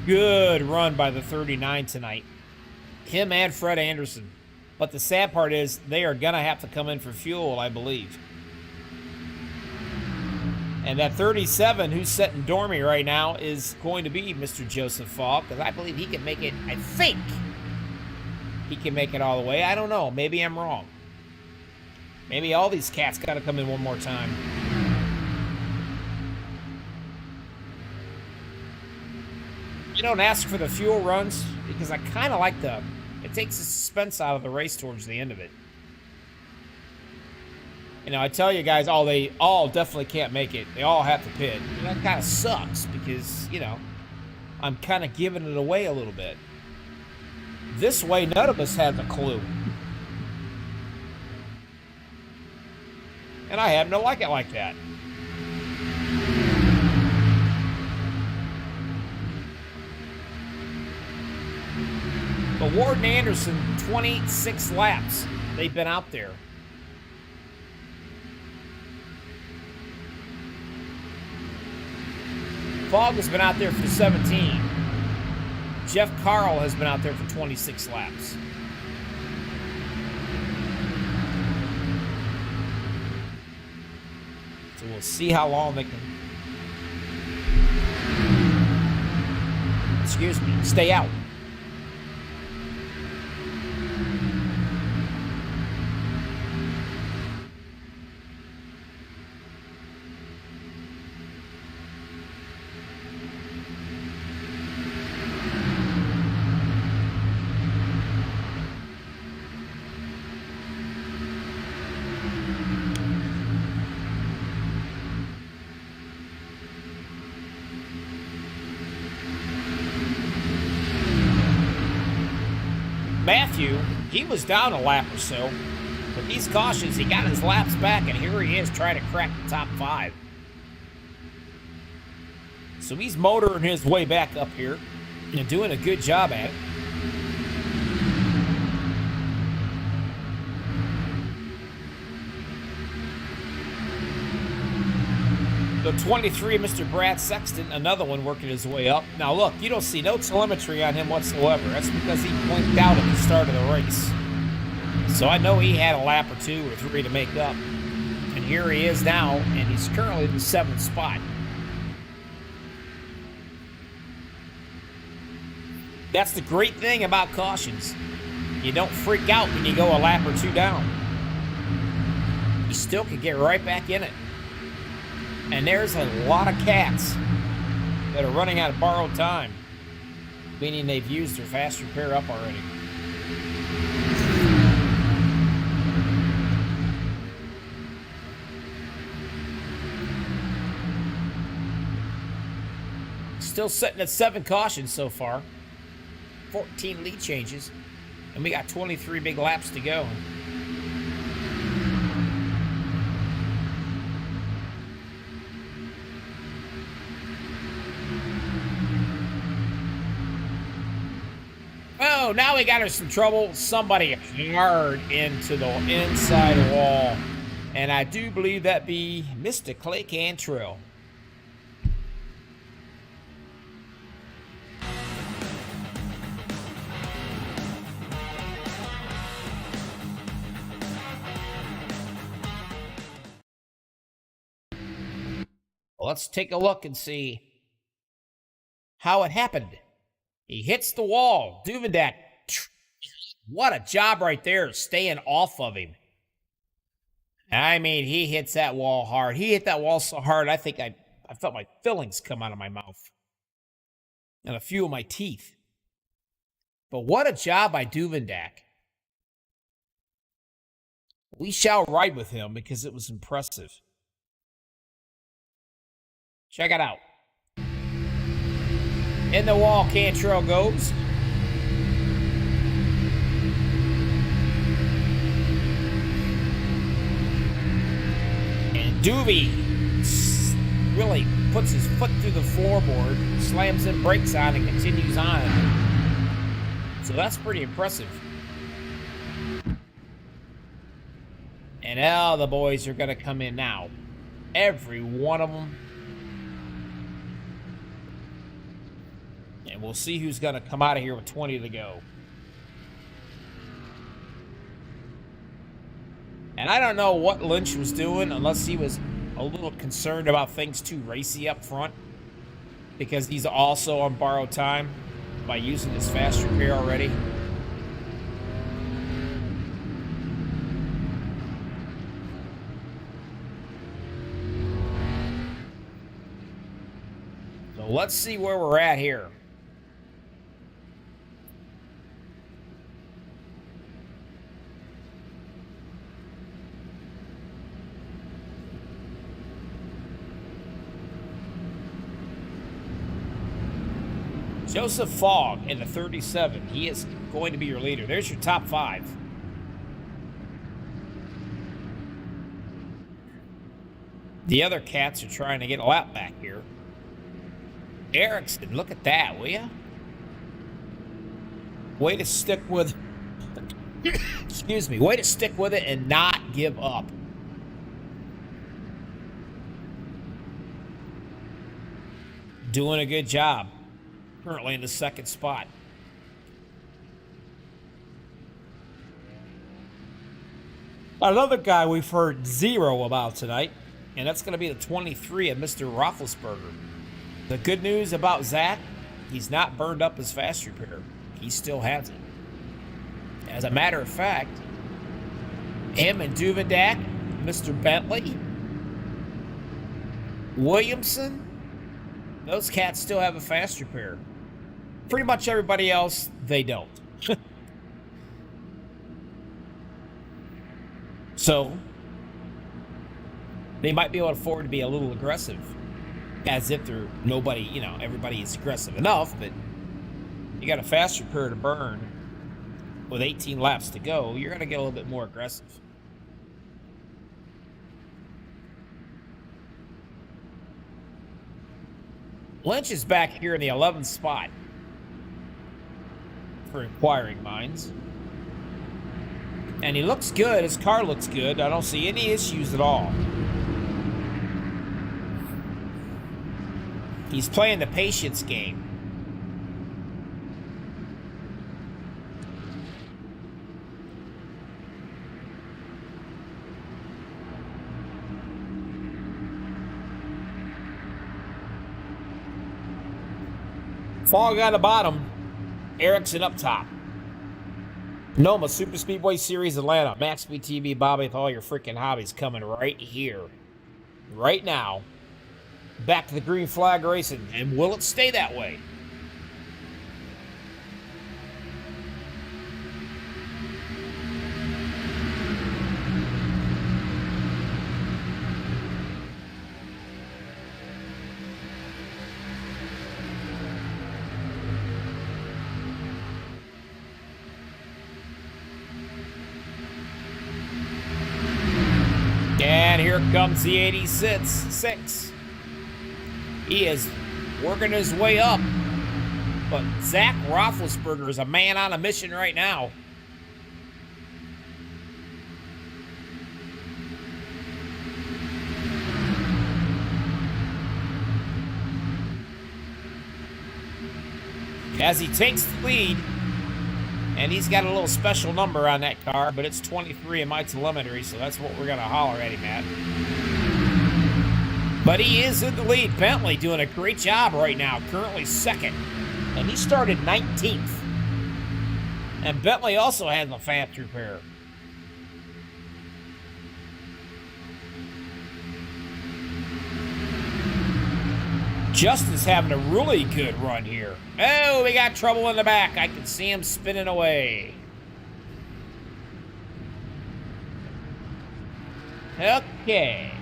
Good run by the 39 tonight. Him and Fred Anderson. But the sad part is they are going to have to come in for fuel, I believe. And that 37 who's setting Dormy right now is going to be Mr. Joseph Falk, because I believe he can make it, I think he can make it all the way. I don't know. Maybe I'm wrong. Maybe all these cats got to come in one more time. You don't ask for the fuel runs because I kind of like the, it takes the suspense out of the race towards the end of it. You know, I tell you guys, they all definitely can't make it. They all have to pit. And that kind of sucks because, you know, I'm kind of giving it away a little bit. This way, none of us have a clue. And I happen to like it like that. But Ward and Anderson, 26 laps they've been out there. Fogg has been out there for 17. Jeff Carl has been out there for 26 laps. So we'll see how long they can, excuse me, stay out. Matthew, he was down a lap or so. With these cautions, he got his laps back, and here he is trying to crack the top 5. So he's motoring his way back up here and doing a good job at it. The 23, Mr. Brad Sexton, another one working his way up. Now look, you don't see no telemetry on him whatsoever. That's because he blinked out at the start of the race. So I know he had a lap or 2 or 3 to make up. And here he is now, and he's currently in the 7th spot. That's the great thing about cautions. You don't freak out when you go a lap or 2 down. You still can get right back in it. And there's a lot of cats that are running out of borrowed time, meaning they've used their fast repair up already. Still sitting at 7 cautions so far. 14 lead changes. And we got 23 big laps to go. Oh, now we got us some trouble. Somebody hard into the inside wall. And I do believe that be Mr. Clay Cantrell. Let's take a look and see how it happened. He hits the wall. Duvendak, what a job right there, staying off of him. I mean, he hits that wall hard. He hit that wall so hard, I think I felt my fillings come out of my mouth. And a few of my teeth. But what a job by Duvendak. We shall ride with him because it was impressive. Check it out. In the wall, Cantrell goes. And Doobie really puts his foot through the floorboard, slams in brakes on, and continues on. So that's pretty impressive. And now the boys are going to come in now. Every one of them. And we'll see who's going to come out of here with 20 to go. And I don't know what Lynch was doing, unless he was a little concerned about things too racy up front, because he's also on borrowed time by using his fast repair already. So let's see where we're at here. Joseph Fogg in the 37. He is going to be your leader. There's your top 5. The other cats are trying to get a lap back here. Erickson, look at that, will ya? Way to stick with... Excuse me. Way to stick with it and not give up. Doing a good job. Currently in the 2nd spot. Another guy we've heard zero about tonight, and that's going to be the 23 of Mr. Roethlisberger. The good news about Zach, he's not burned up his fast repair. He still has it. As a matter of fact, him and Duvendak, Mr. Bentley, Williamson, those cats still have a fast repair. Pretty much everybody else, they don't. So, they might be able to afford to be a little aggressive. As if they're nobody, you know, everybody is aggressive enough, but you got a fast repair to burn. with 18 laps to go, you're going to get a little bit more aggressive. Lynch is back here in the 11th spot for inquiring minds. And he looks good. His car looks good. I don't see any issues at all. He's playing the patience game. Fog on the bottom, Erickson up top. Noma Super Speedway Series Atlanta. MaxspeedTV, Bobby, with all your freaking hobbies coming right here. Right now. Back to the green flag racing. And will it stay that way? And here comes the 86. He is working his way up. But Zach Roethlisberger is a man on a mission right now. As he takes the lead, and he's got a little special number on that car, but it's 23 in my telemetry, so that's what we're going to holler at him at. But he is in the lead. Bentley doing a great job right now, currently second. And he started 19th. And Bentley also has a fast repair. Justin's having a really good run here. Oh, we got trouble in the back. I can see him spinning away. Okay.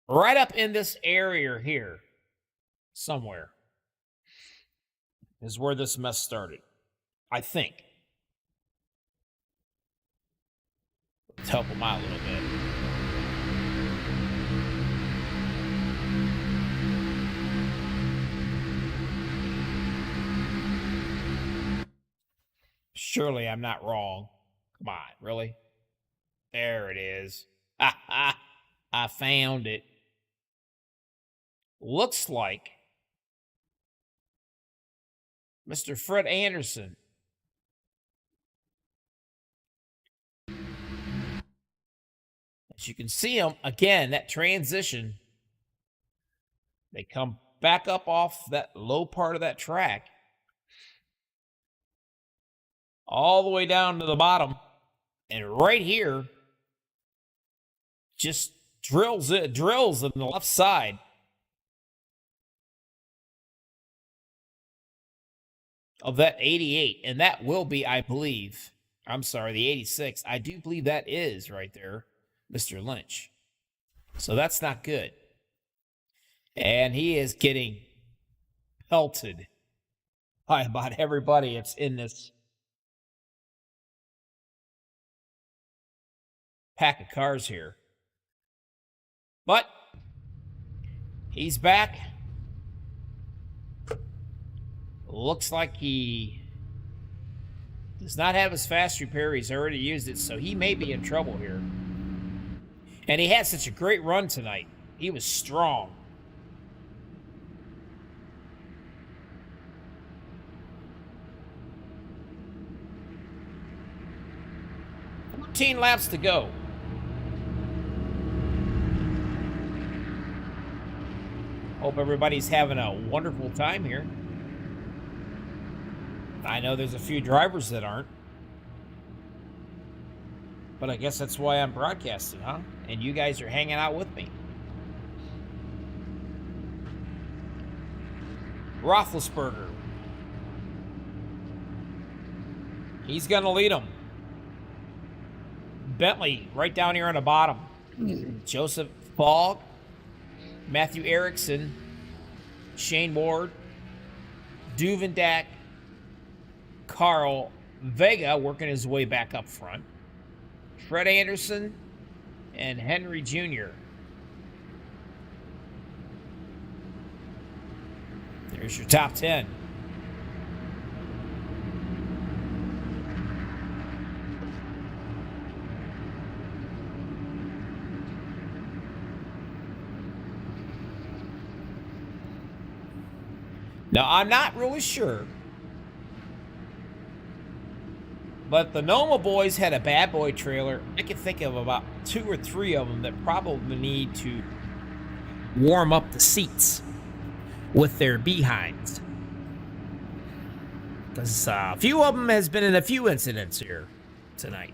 Right up in this area here, somewhere, is where this mess started, I think. Let's help him out a little bit. Surely I'm not wrong. Come on, really? There it is. I found it. Looks like Mr. Fred Anderson as you can see him again, that transition, they come back up off that low part of that track all the way down to the bottom, and right here just drills on the left side. Of that 88, and that will be, I believe, I'm sorry, the 86. I do believe that is right there, Mr. Lynch. So that's not good. And he is getting pelted by about everybody that's in this pack of cars here. But he's back. Looks like he does not have his fast repair. He's already used it, so he may be in trouble here. And he had such a great run tonight. He was strong. $14 laps to go. Hope everybody's having a wonderful time here. I know there's a few drivers that aren't. But I guess that's why I'm broadcasting, huh? And you guys are hanging out with me. Roethlisberger. He's going to lead them. Bentley right down here on the bottom. Joseph Fogg, Matthew Erickson, Shane Ward, Duvendak, Carl Vega working his way back up front, Fred Anderson, and Henry Jr. There's your top 10. Now, I'm not really sure, but the Noma boys had a bad boy trailer. I can think of about 2 or 3 of them that probably need to warm up the seats with their behinds. Because a few of them has been in a few incidents here tonight.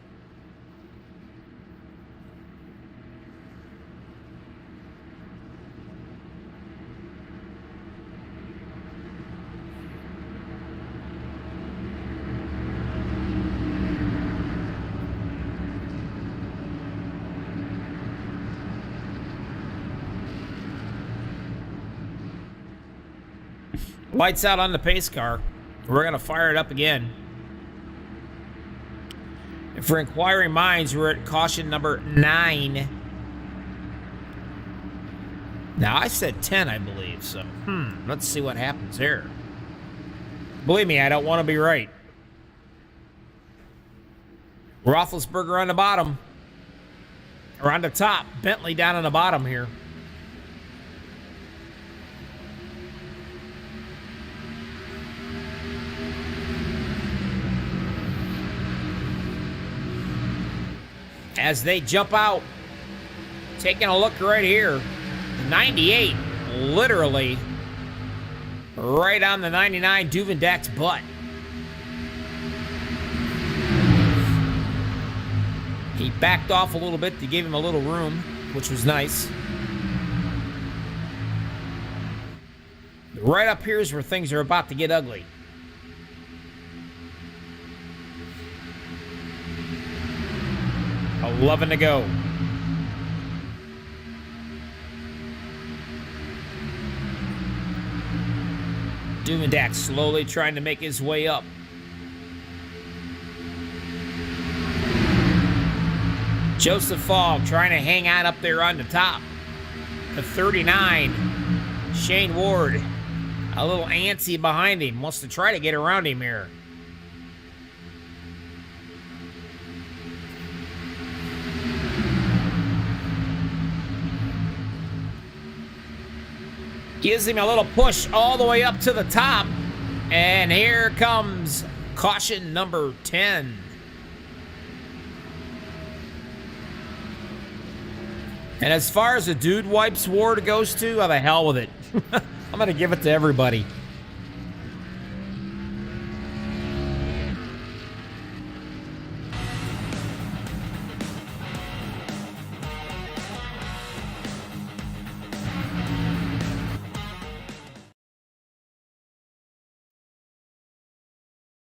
Lights out on the pace car. We're going to fire it up again. And for inquiring minds, we're at caution number 9. Now, I said 10, I believe, so let's see what happens there. Believe me, I don't want to be right. Roethlisberger on the bottom. Or on the top. Bentley down on the bottom here. As they jump out, taking a look right here, 98, literally right on the 99 Duvendak's butt. He backed off a little bit to give him a little room, which was nice. Right up here is where things are about to get ugly. $11 to go. Duvendak slowly trying to make his way up. Joseph Fogg trying to hang out up there on the top. The 39, Shane Ward, a little antsy behind him, wants to try to get around him here. Gives him a little push all the way up to the top. And here comes caution number 10. And as far as the dude wipes ward goes to, oh, the hell with it. I'm going to give it to everybody.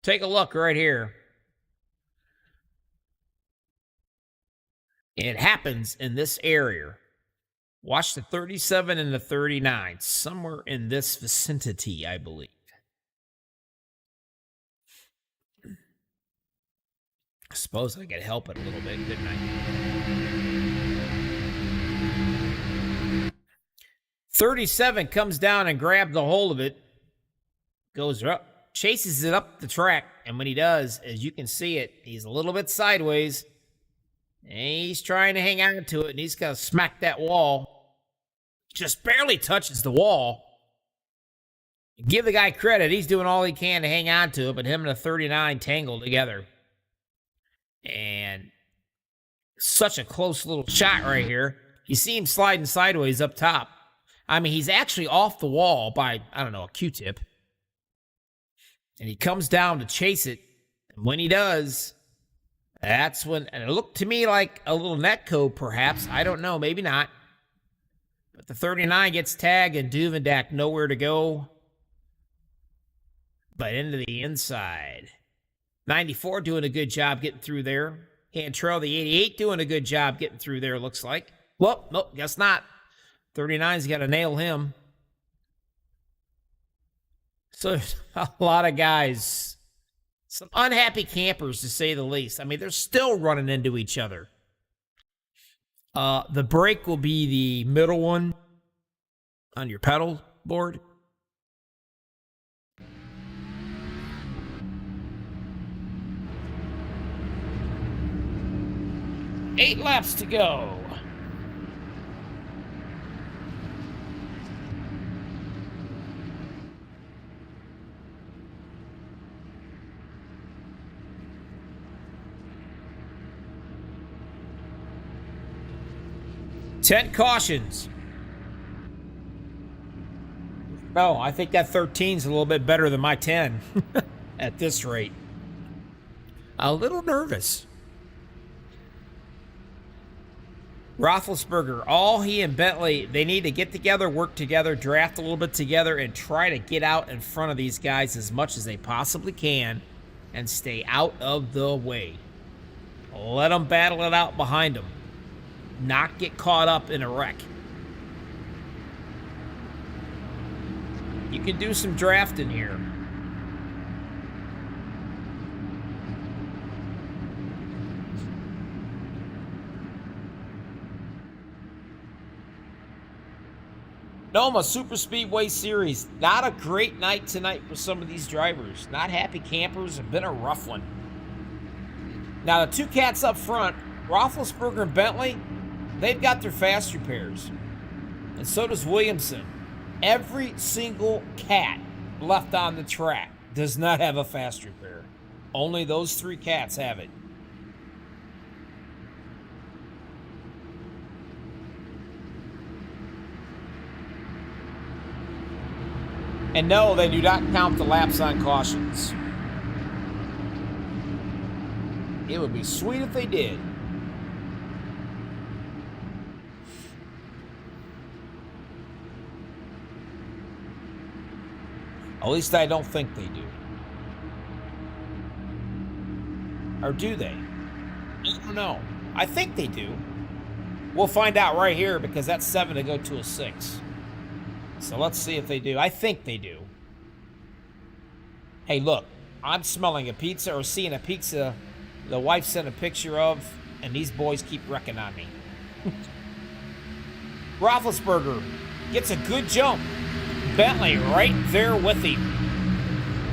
Take a look right here. It happens in this area. Watch the 37 and the 39. Somewhere in this vicinity, I believe. I suppose I could help it a little bit, couldn't I? 37 comes down and grabs the hold of it. Goes up. Chases it up the track, and when he does, as you can see it, he's a little bit sideways, and he's trying to hang on to it, and he's going to smack that wall. Just barely touches the wall. Give the guy credit. He's doing all he can to hang on to it, but him and the 39 tangled together. And such a close little shot right here. You see him sliding sideways up top. I mean, he's actually off the wall by, I don't know, a Q-tip. And he comes down to chase it. And when he does, that's when, and it looked to me like a little netco, perhaps. I don't know, maybe not. But the 39 gets tagged, and Duvendak nowhere to go but into the inside. 94 doing a good job getting through there. Cantrell, the 88, doing a good job getting through there, looks like. Well, nope, guess not. 39's got to nail him. So a lot of guys, some unhappy campers to say the least. I mean, they're still running into each other. The brake will be the middle one on your pedal board. Eight laps to go. Ten cautions. No, I think that 13's a little bit better than my 10 at this rate. A little nervous. Roethlisberger, all he and Bentley, they need to get together, work together, draft a little bit together, and try to get out in front of these guys as much as they possibly can and stay out of the way. Let them battle it out behind them. Not get caught up in a wreck. You can do some drafting here. Noma Super Speedway Series. Not a great night tonight for some of these drivers. Not happy campers. Have been a rough one. Now, the two cats up front, Roethlisberger and Bentley, they've got their fast repairs. And so does Williamson. Every single cat left on the track does not have a fast repair. Only those three cats have it. And no, they do not count the laps on cautions. It would be sweet if they did. At least I don't think they do. Or do they? I don't know. I think they do. We'll find out right here because that's 7 to go to a 6. So let's see if they do. I think they do. Hey, look. I'm smelling a pizza or seeing a pizza the wife sent a picture of, and these boys keep wrecking on me. Roethlisberger gets a good jump. Bentley right there with him.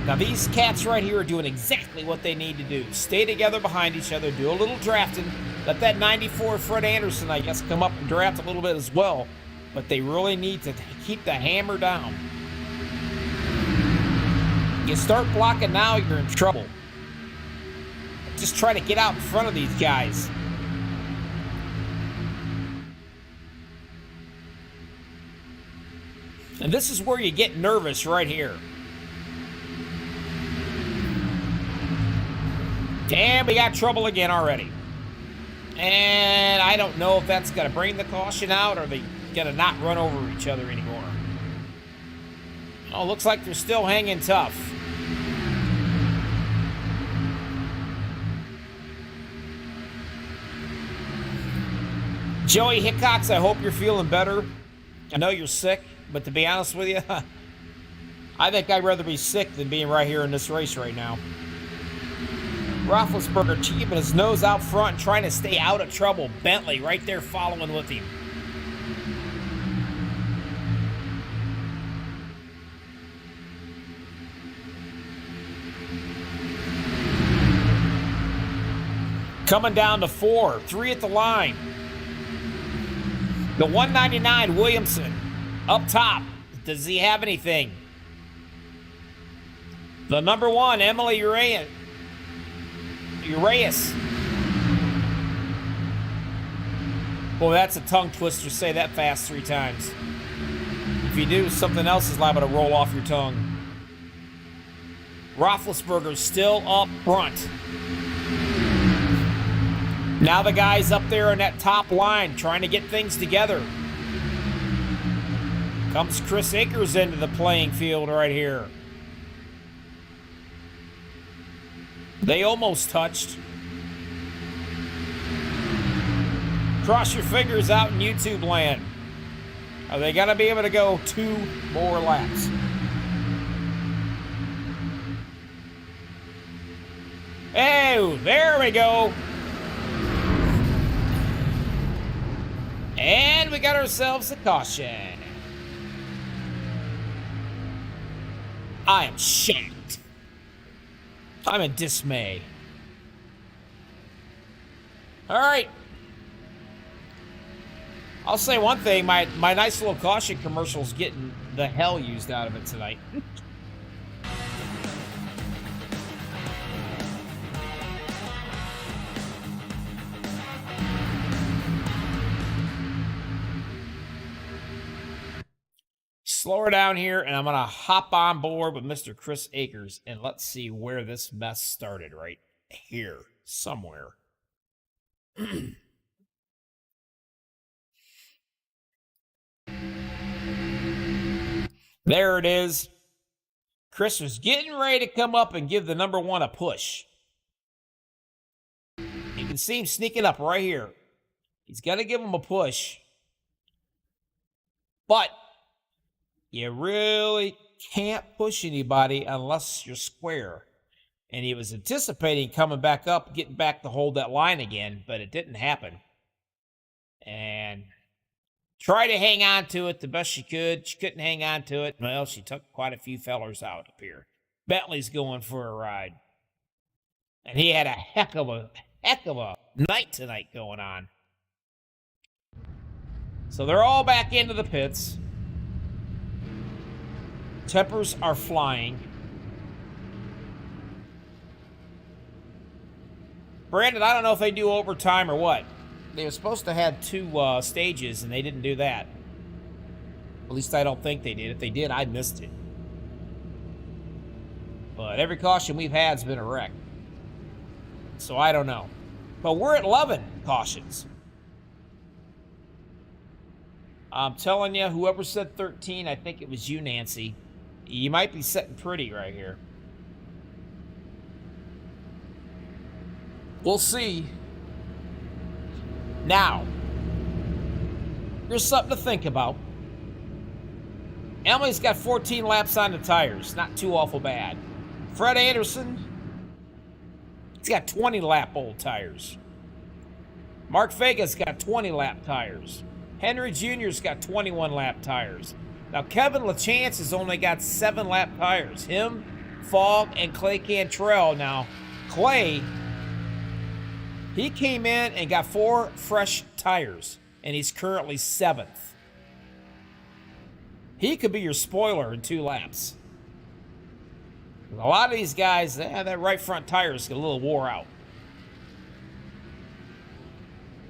Now these cats right here are doing exactly what they need to do. Stay together behind each other, do a little drafting. Let that 94 Fred Anderson, I guess, come up and draft a little bit as well. But they really need to keep the hammer down. You start blocking now, you're in trouble. Just try to get out in front of these guys. And this is where you get nervous right here. Damn, we got trouble again already. And I don't know if that's going to bring the caution out or they going to not run over each other anymore. Oh, looks like they're still hanging tough. Joey Hickox, I hope you're feeling better. I know you're sick, but to be honest with you, I think I'd rather be sick than being right here in this race right now. Roethlisberger keeping his nose out front, trying to stay out of trouble. Bentley right there following with him. Coming down to 4, 3 at the line. The 199 Williamson up top. Does he have anything? The number 1 Emily Uraeus. Boy, that's a tongue twister. Say that fast 3 times. If you do, something else is liable to roll off your tongue. Roethlisberger's still up front. Now the guys up there in that top line trying to get things together. Comes Chris Akers into the playing field right here. They almost touched. Cross your fingers out in YouTube land. Are they going to be able to go 2 more laps? Oh, there we go. And we got ourselves a caution. I am shocked. I'm in dismay. All right. I'll say one thing. My nice little caution commercial's getting the hell used out of it tonight. Slow her down here, and I'm going to hop on board with Mr. Chris Akers, and let's see where this mess started right here, somewhere. There it is. Chris was getting ready to come up and give the number 1 a push. You can see him sneaking up right here. He's going to give him a push. But you really can't push anybody unless you're square. And he was anticipating coming back up, getting back to hold that line again, but it didn't happen. And tried to hang on to it the best she could. She couldn't hang on to it. Well, she took quite a few fellers out up here. Bentley's going for a ride. And he had a heck of a night tonight going on. So they're all back into the pits. Tempers are flying. Brandon, I don't know if they do overtime or what. They were supposed to have 2 stages, and they didn't do that. At least I don't think they did. If they did, I missed it. But every caution we've had has been a wreck. So I don't know. But we're at 11 cautions. I'm telling you, whoever said 13, I think it was you, Nancy. You might be sitting pretty right here. We'll see. Now, here's something to think about. Emily's got 14 laps on the tires. Not too awful bad. Fred Anderson, he's got 20 lap old tires. Mark Vega's got 20 lap tires. Henry Jr.'s got 21 lap tires. Now, Kevin LaChance has only got 7 lap tires. Him, Fogg, and Clay Cantrell. Now, Clay, he came in and got 4 fresh tires, and he's currently 7th. He could be your spoiler in 2 laps. A lot of these guys, that right front tire is a little wore out.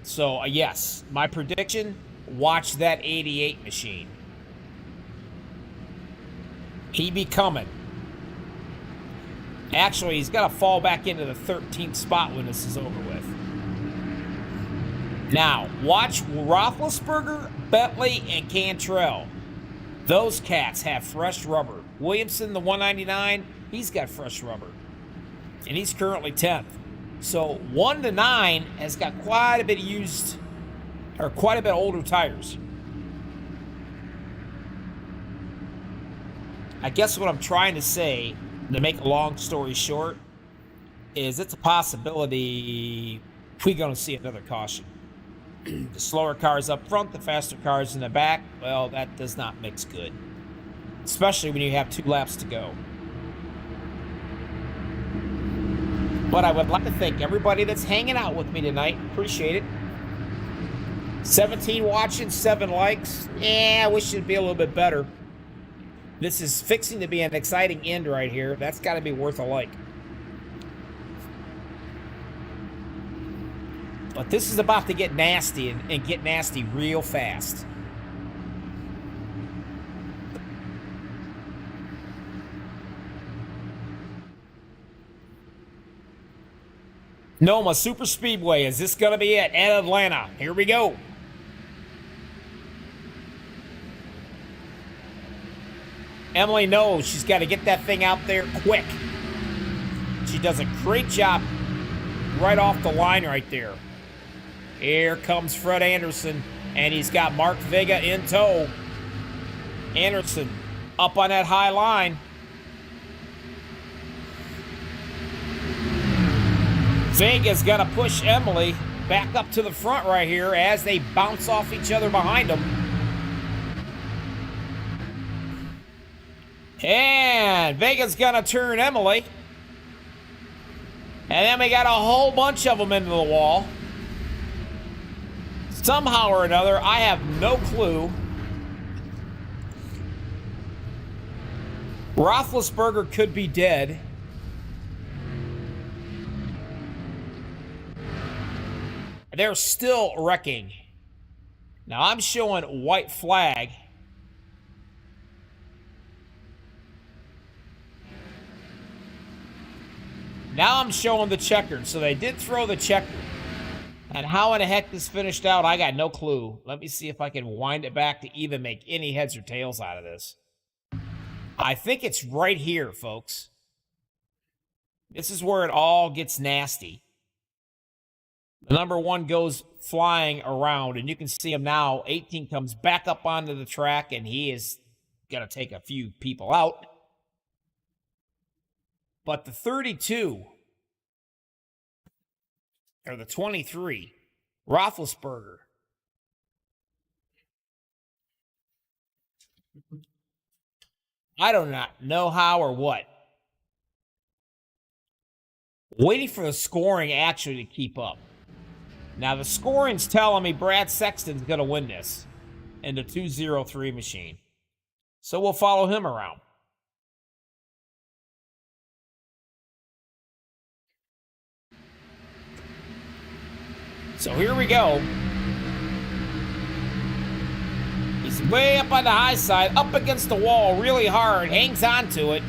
So, yes, my prediction, watch that 88 machine. He be coming. Actually, he's got to fall back into the 13th spot when this is over with. Now, watch Roethlisberger, Bentley, and Cantrell. Those cats have fresh rubber. Williamson, the 199, he's got fresh rubber. And he's currently 10th. So 1 to 9 has got quite a bit used, or quite a bit older tires. I guess what I'm trying to say, to make a long story short, is it's a possibility we're going to see another caution. The slower cars up front, the faster cars in the back, well, that does not mix good. Especially when you have 2 laps to go. But I would like to thank everybody that's hanging out with me tonight. Appreciate it. 17 watching, 7 likes. Yeah, I wish it'd be a little bit better. This is fixing to be an exciting end right here. That's got to be worth a like. But this is about to get nasty and get nasty real fast. Noma Super Speedway. Is this going to be it at Atlanta? Here we go. Emily knows she's got to get that thing out there quick. She does a great job right off the line right there. Here comes Fred Anderson, and he's got Mark Vega in tow. Anderson up on that high line. Vega's going to push Emily back up to the front right here as they bounce off each other behind them. And Vega's going to turn Emily. And then we got a whole bunch of them into the wall. Somehow or another, I have no clue. Roethlisberger could be dead. They're still wrecking. Now I'm showing white flag. Now I'm showing the checkered. So they did throw the checkered. And how in the heck this finished out, I got no clue. Let me see if I can wind it back to even make any heads or tails out of this. I think it's right here, folks. This is where it all gets nasty. The number 1 goes flying around, and you can see him now. 18 comes back up onto the track, and he is going to take a few people out. But the 32, or the 23, Roethlisberger, I do not know how or what. Waiting for the scoring actually to keep up. Now, the scoring's telling me Brad Sexton's going to win this in the 203 machine. So we'll follow him around. So here we go. He's way up on the high side, up against the wall really hard, hangs on to it.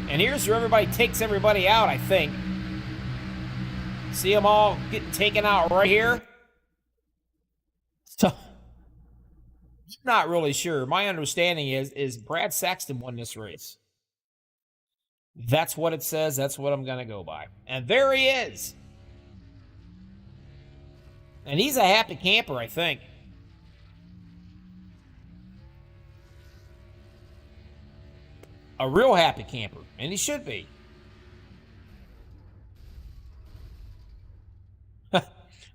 And here's where everybody takes everybody out, I think. See them all getting taken out right here? So, I'm not really sure. My understanding is Brad Sexton won this race. That's what it says. That's what I'm going to go by. And there he is. And he's a happy camper, I think. A real happy camper. And he should be.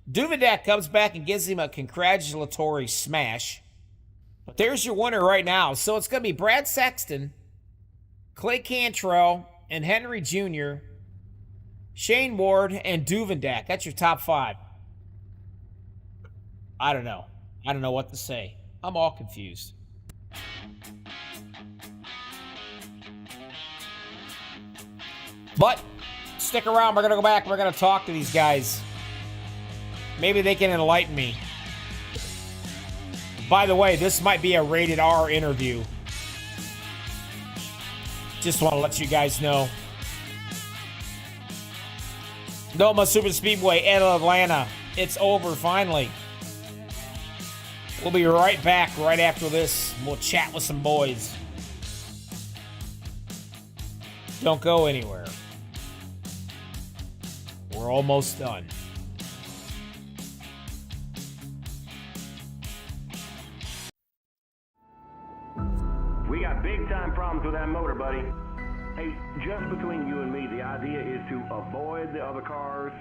Duvidak comes back and gives him a congratulatory smash. But there's your winner right now. So it's going to be Brad Sexton, Clay Cantrell, and Henry Jr., Shane Ward, and Duvidak. That's your top 5. I don't know. I don't know what to say. I'm all confused. But stick around. We're going to go back. We're going to talk to these guys. Maybe they can enlighten me. By the way, this might be a rated R interview. Just want to let you guys know. Noma Super Speedway in Atlanta. It's over finally. We'll be right back right after this. We'll chat with some boys. Don't go anywhere. We're almost done.
We got big time problems with that motor, buddy. Hey, just between you and me, the idea is to avoid the other cars.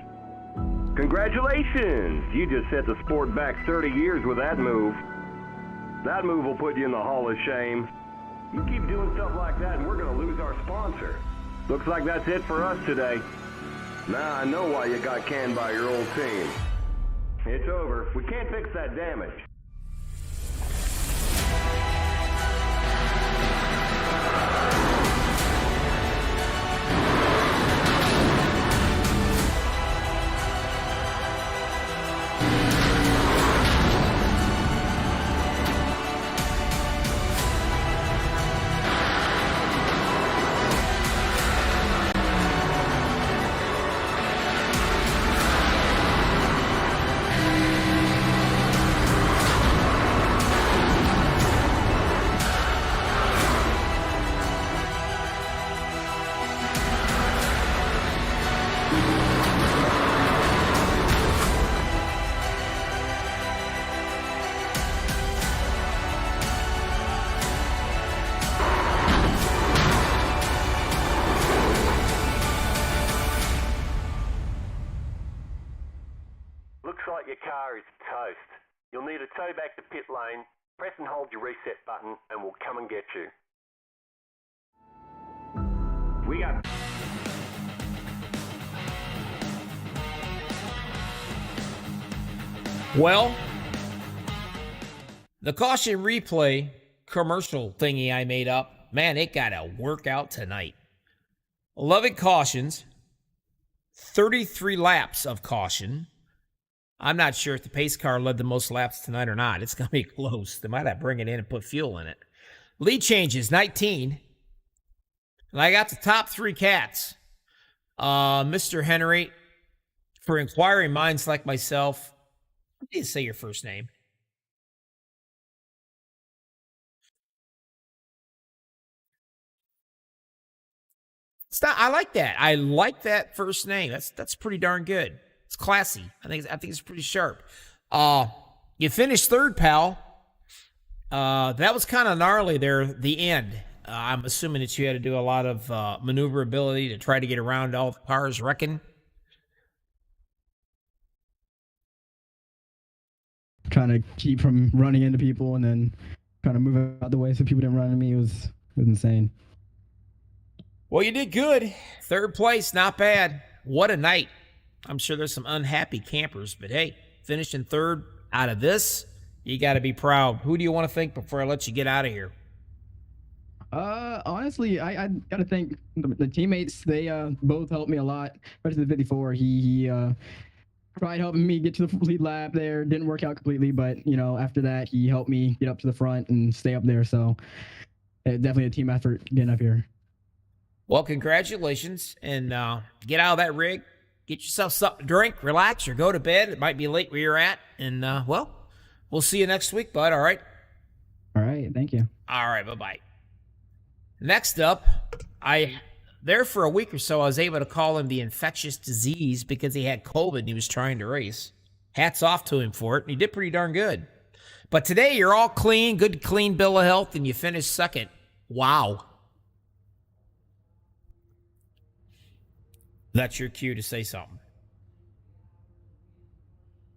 Congratulations! You just set the sport back 30 years with that move. That move will put you in the Hall of Shame. You keep doing stuff like that and we're going to lose our sponsor. Looks like that's it for us today. Now I know why you got canned by your old team. It's over. We can't fix that damage. like your car is toast. You'll need a tow back to pit lane, press and hold your reset button, and we'll come and get you. We got...
Well, the caution replay commercial thingy I made up, man, it got a workout tonight. 11 cautions, 33 laps of caution. I'm not sure if the pace car led the most laps tonight or not. It's going to be close. They might have to bring it in and put fuel in it. Lead changes, 19. And I got the top 3 cats. Mr. Henry, for inquiring minds like myself, I didn't say your first name. It's not, I like that. I like that first name. That's pretty darn good. It's classy. I think it's pretty sharp. You finished third, pal. That was kind of gnarly there, the end. I'm assuming that you had to do a lot of maneuverability to try to get around all the cars wrecking.
Trying to keep from running into people and then trying to move out the way so people didn't run into me. It was insane.
Well, you did good. Third place, not bad. What a night. I'm sure there's some unhappy campers, but hey, finishing third out of this, you got to be proud. Who do you want to thank before I let you get out of here?
Honestly, I got to thank the teammates. They both helped me a lot, especially the 54. He tried helping me get to the lead lap there. Didn't work out completely, but, after that, he helped me get up to the front and stay up there. So definitely a team effort getting up here.
Well, congratulations, and get out of that rig. Get yourself something to drink, relax, or go to bed. It might be late where you're at. And, well, we'll see you next week, bud, all right?
All right, thank you.
All right, bye-bye. Next up, there for a week or so, I was able to call him the infectious disease because he had COVID and he was trying to race. Hats off to him for it, and he did pretty darn good. But today, you're all clean, good clean bill of health, and you finished second. Wow. That's your cue to say something.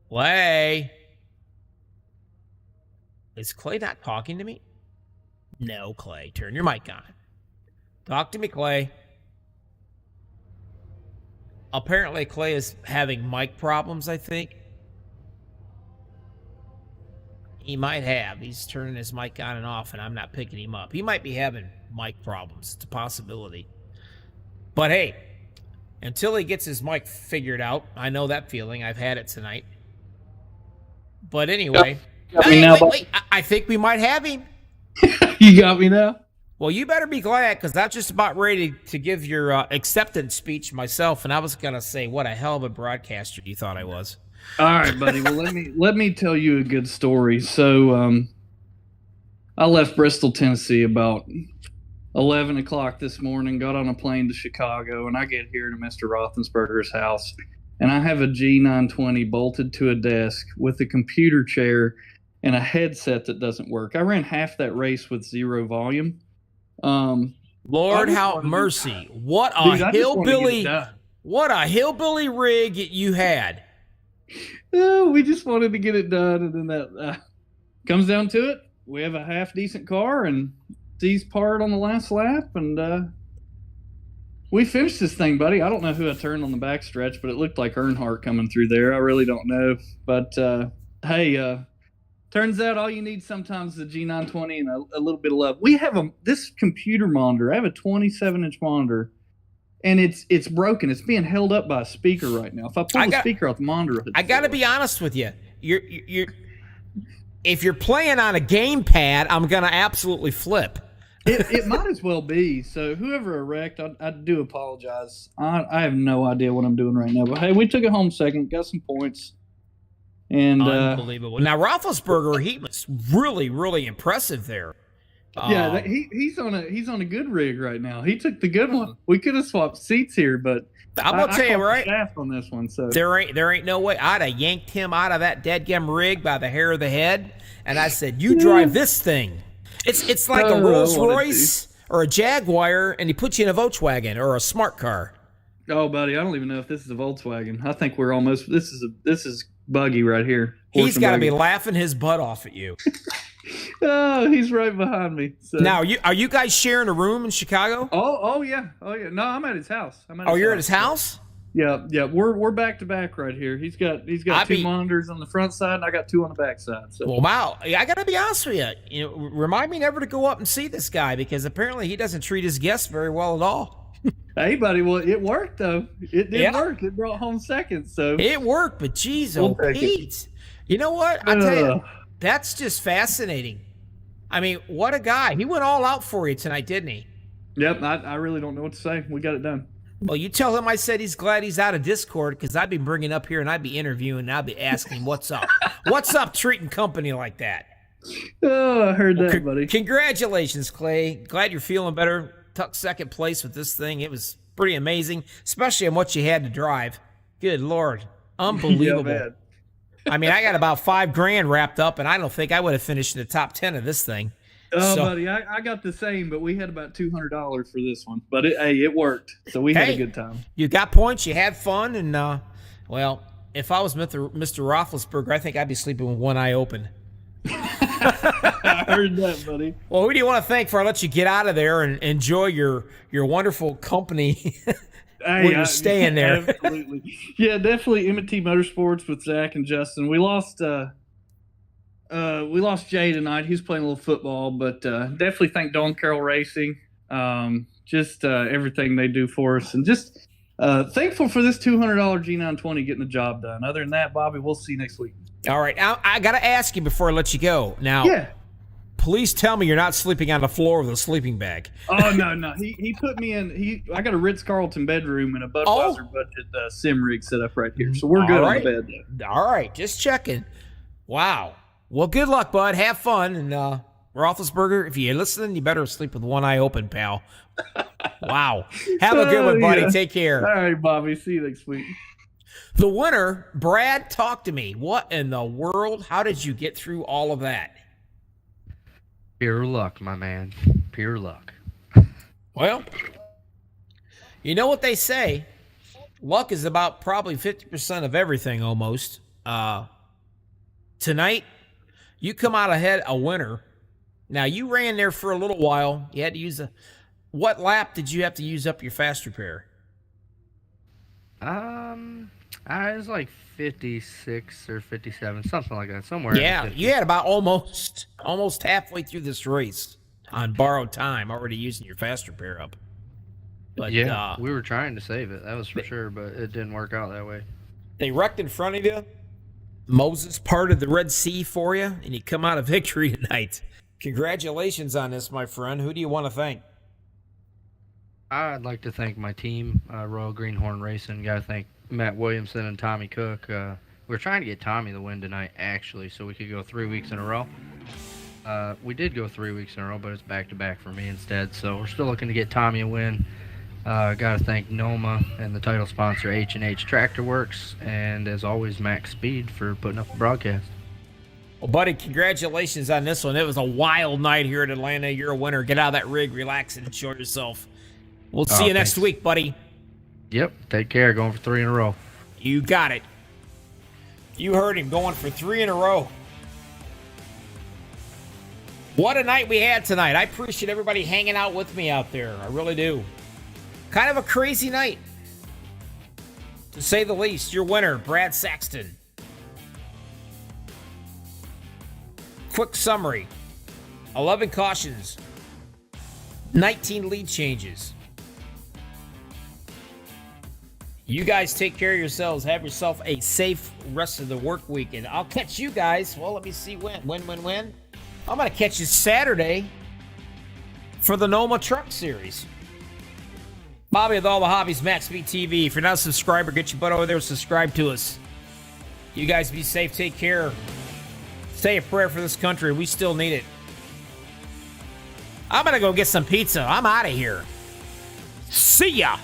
Clay. Is Clay not talking to me? No, Clay. Turn your mic on. Talk to me, Clay. Apparently, Clay is having mic problems, I think. He might have. He's turning his mic on and off, and I'm not picking him up. He might be having mic problems. It's a possibility. But hey, until he gets his mic figured out, I know that feeling. I've had it tonight. But anyway, wait. I think we might have him.
You got me now?
Well, you better be glad, because I was just about ready to give your acceptance speech myself, and I was going to say what a hell of a broadcaster you thought I was.
All right, buddy. Well, let me tell you a good story. So I left Bristol, Tennessee about 11 o'clock this morning, got on a plane to Chicago, and I get here to Mr. Roethlisberger's house, and I have a G920 bolted to a desk with a computer chair and a headset that doesn't work. I ran half that race with zero volume.
Lord have mercy. What a hillbilly rig you had.
We just wanted to get it done, and then that comes down to it. We have a half decent car, and C's part on the last lap, and we finished this thing, buddy. I don't know who I turned on the backstretch, but it looked like Earnhardt coming through there. I really don't know. But, hey, turns out all you need sometimes is a G920 and a little bit of love. We have this computer monitor. I have a 27-inch monitor, and it's broken. It's being held up by a speaker right now. If I pull the speaker out the monitor,
I got to be honest with you. If you're playing on a gamepad, I'm going to absolutely flip.
It might as well be. So whoever wrecked, I do apologize. I have no idea what I'm doing right now. But, hey, we took it home second, got some points. And
unbelievable. Now, Roethlisberger, he was really, really impressive there.
Yeah, he's on a good rig right now. He took the good one. We could have swapped seats here, but
I'm gonna tell you right,
shaft on this one. So
there ain't no way. I'd have yanked him out of that deadgum rig by the hair of the head, and I said, "You drive this thing." It's like a Rolls Royce or a Jaguar, and he puts you in a Volkswagen or a smart car.
Oh, buddy, I don't even know if this is a Volkswagen. I think we're almost. This is buggy right here.
He's got to be laughing his butt off at you.
Oh, he's right behind me. So.
Now, are you guys sharing a room in Chicago?
Oh yeah. No, I'm at his house.
You're at his house?
Yeah. We're back to back right here. He's got two monitors on the front side, and I got two on the back side. So.
Well, wow. I got to be honest with you. Remind me never to go up and see this guy because apparently he doesn't treat his guests very well at all.
Hey, buddy. Well, it worked though. It did work. It brought home second. So
it worked, but geez, Pete. You know what? I tell you, that's just fascinating. I mean, what a guy. He went all out for you tonight, didn't he?
Yep. I really don't know what to say. We got it done.
Well, you tell him I said he's glad he's out of Discord because I'd be bringing up here and I'd be interviewing and I'd be asking what's up. What's up treating company like that?
Oh, I heard that, buddy.
Congratulations, Clay. Glad you're feeling better. Took second place with this thing. It was pretty amazing, especially on what you had to drive. Good Lord. Unbelievable.
Yeah, man.
I mean, I got about $5,000 wrapped up, and I don't think I would have finished in the top 10 of this thing.
Oh, buddy, I got the same, but we had about $200 for this one. But it worked, so we had a good time.
You got points, you had fun, and well, if I was Mr. Roethlisberger, I think I'd be sleeping with one eye open.
I heard that, buddy.
Well, who do you want to thank before I let you get out of there and enjoy your wonderful company? When you're staying there.
Absolutely. Yeah, definitely M&T Motorsports with Zach and Justin. We lost Jay tonight. He's playing a little football, but definitely thank Dawn Carroll Racing. Just everything they do for us, and just thankful for this $200 G920 getting the job done. Other than that, Bobby, we'll see you next week.
All right. I got to ask you before I let you go. Now, please tell me you're not sleeping on the floor with a sleeping bag.
Oh, no. He put me in. I got a Ritz-Carlton bedroom and a Budweiser budget sim rig set up right here. So we're good on the bed there.
All right. Just checking. Wow. Well, good luck, bud. Have fun. And Roethlisberger, if you're listening, you better sleep with one eye open, pal. Wow. Have a good one, buddy. Yeah. Take care.
All right, Bobby. See you next week.
The winner, Brad, talk to me. What in the world? How did you get through all of that?
Pure luck, my man. Pure luck.
Well, you know what they say. Luck is about probably 50% of everything almost. Tonight, you come out ahead a winner. Now, you ran there for a little while. You had to use what lap did you have to use up your fast repair?
It was like 56 or 57, something like that, somewhere.
Yeah, you had about almost halfway through this race on borrowed time, already using your fast repair up. But
yeah, we were trying to save it, that was for sure, but it didn't work out that way.
They wrecked in front of you. Moses parted the Red Sea for you, and you come out of victory tonight. Congratulations on this, my friend. Who do you want to thank?
I'd like to thank my team, Royal Greenhorn Racing. Got to thank Matt Williamson and Tommy Cook. We're trying to get Tommy the win tonight, actually, so we could go 3 weeks in a row. We did go 3 weeks in a row, but it's back-to-back for me instead, so we're still looking to get Tommy a win. Got to thank Noma and the title sponsor, H&H Tractor Works, and as always, Max Speed for putting up the broadcast.
Well, buddy, congratulations on this one. It was a wild night here at Atlanta. You're a winner. Get out of that rig, relax, and enjoy yourself. We'll see you next week, buddy.
Yep, take care. Going for 3 in a row.
You got it. You heard him, going for 3 in a row. What a night we had tonight. I appreciate everybody hanging out with me out there. I really do. Kind of a crazy night, to say the least. Your winner, Brad Saxton. Quick summary. 11 cautions. 19 lead changes. You guys take care of yourselves. Have yourself a safe rest of the work week. And I'll catch you guys. Well, let me see when. When? I'm going to catch you Saturday for the Noma Truck Series. Bobby with all the hobbies, MaxspeedTV. If you're not a subscriber, get your butt over there and subscribe to us. You guys be safe. Take care. Say a prayer for this country. We still need it. I'm going to go get some pizza. I'm out of here. See ya.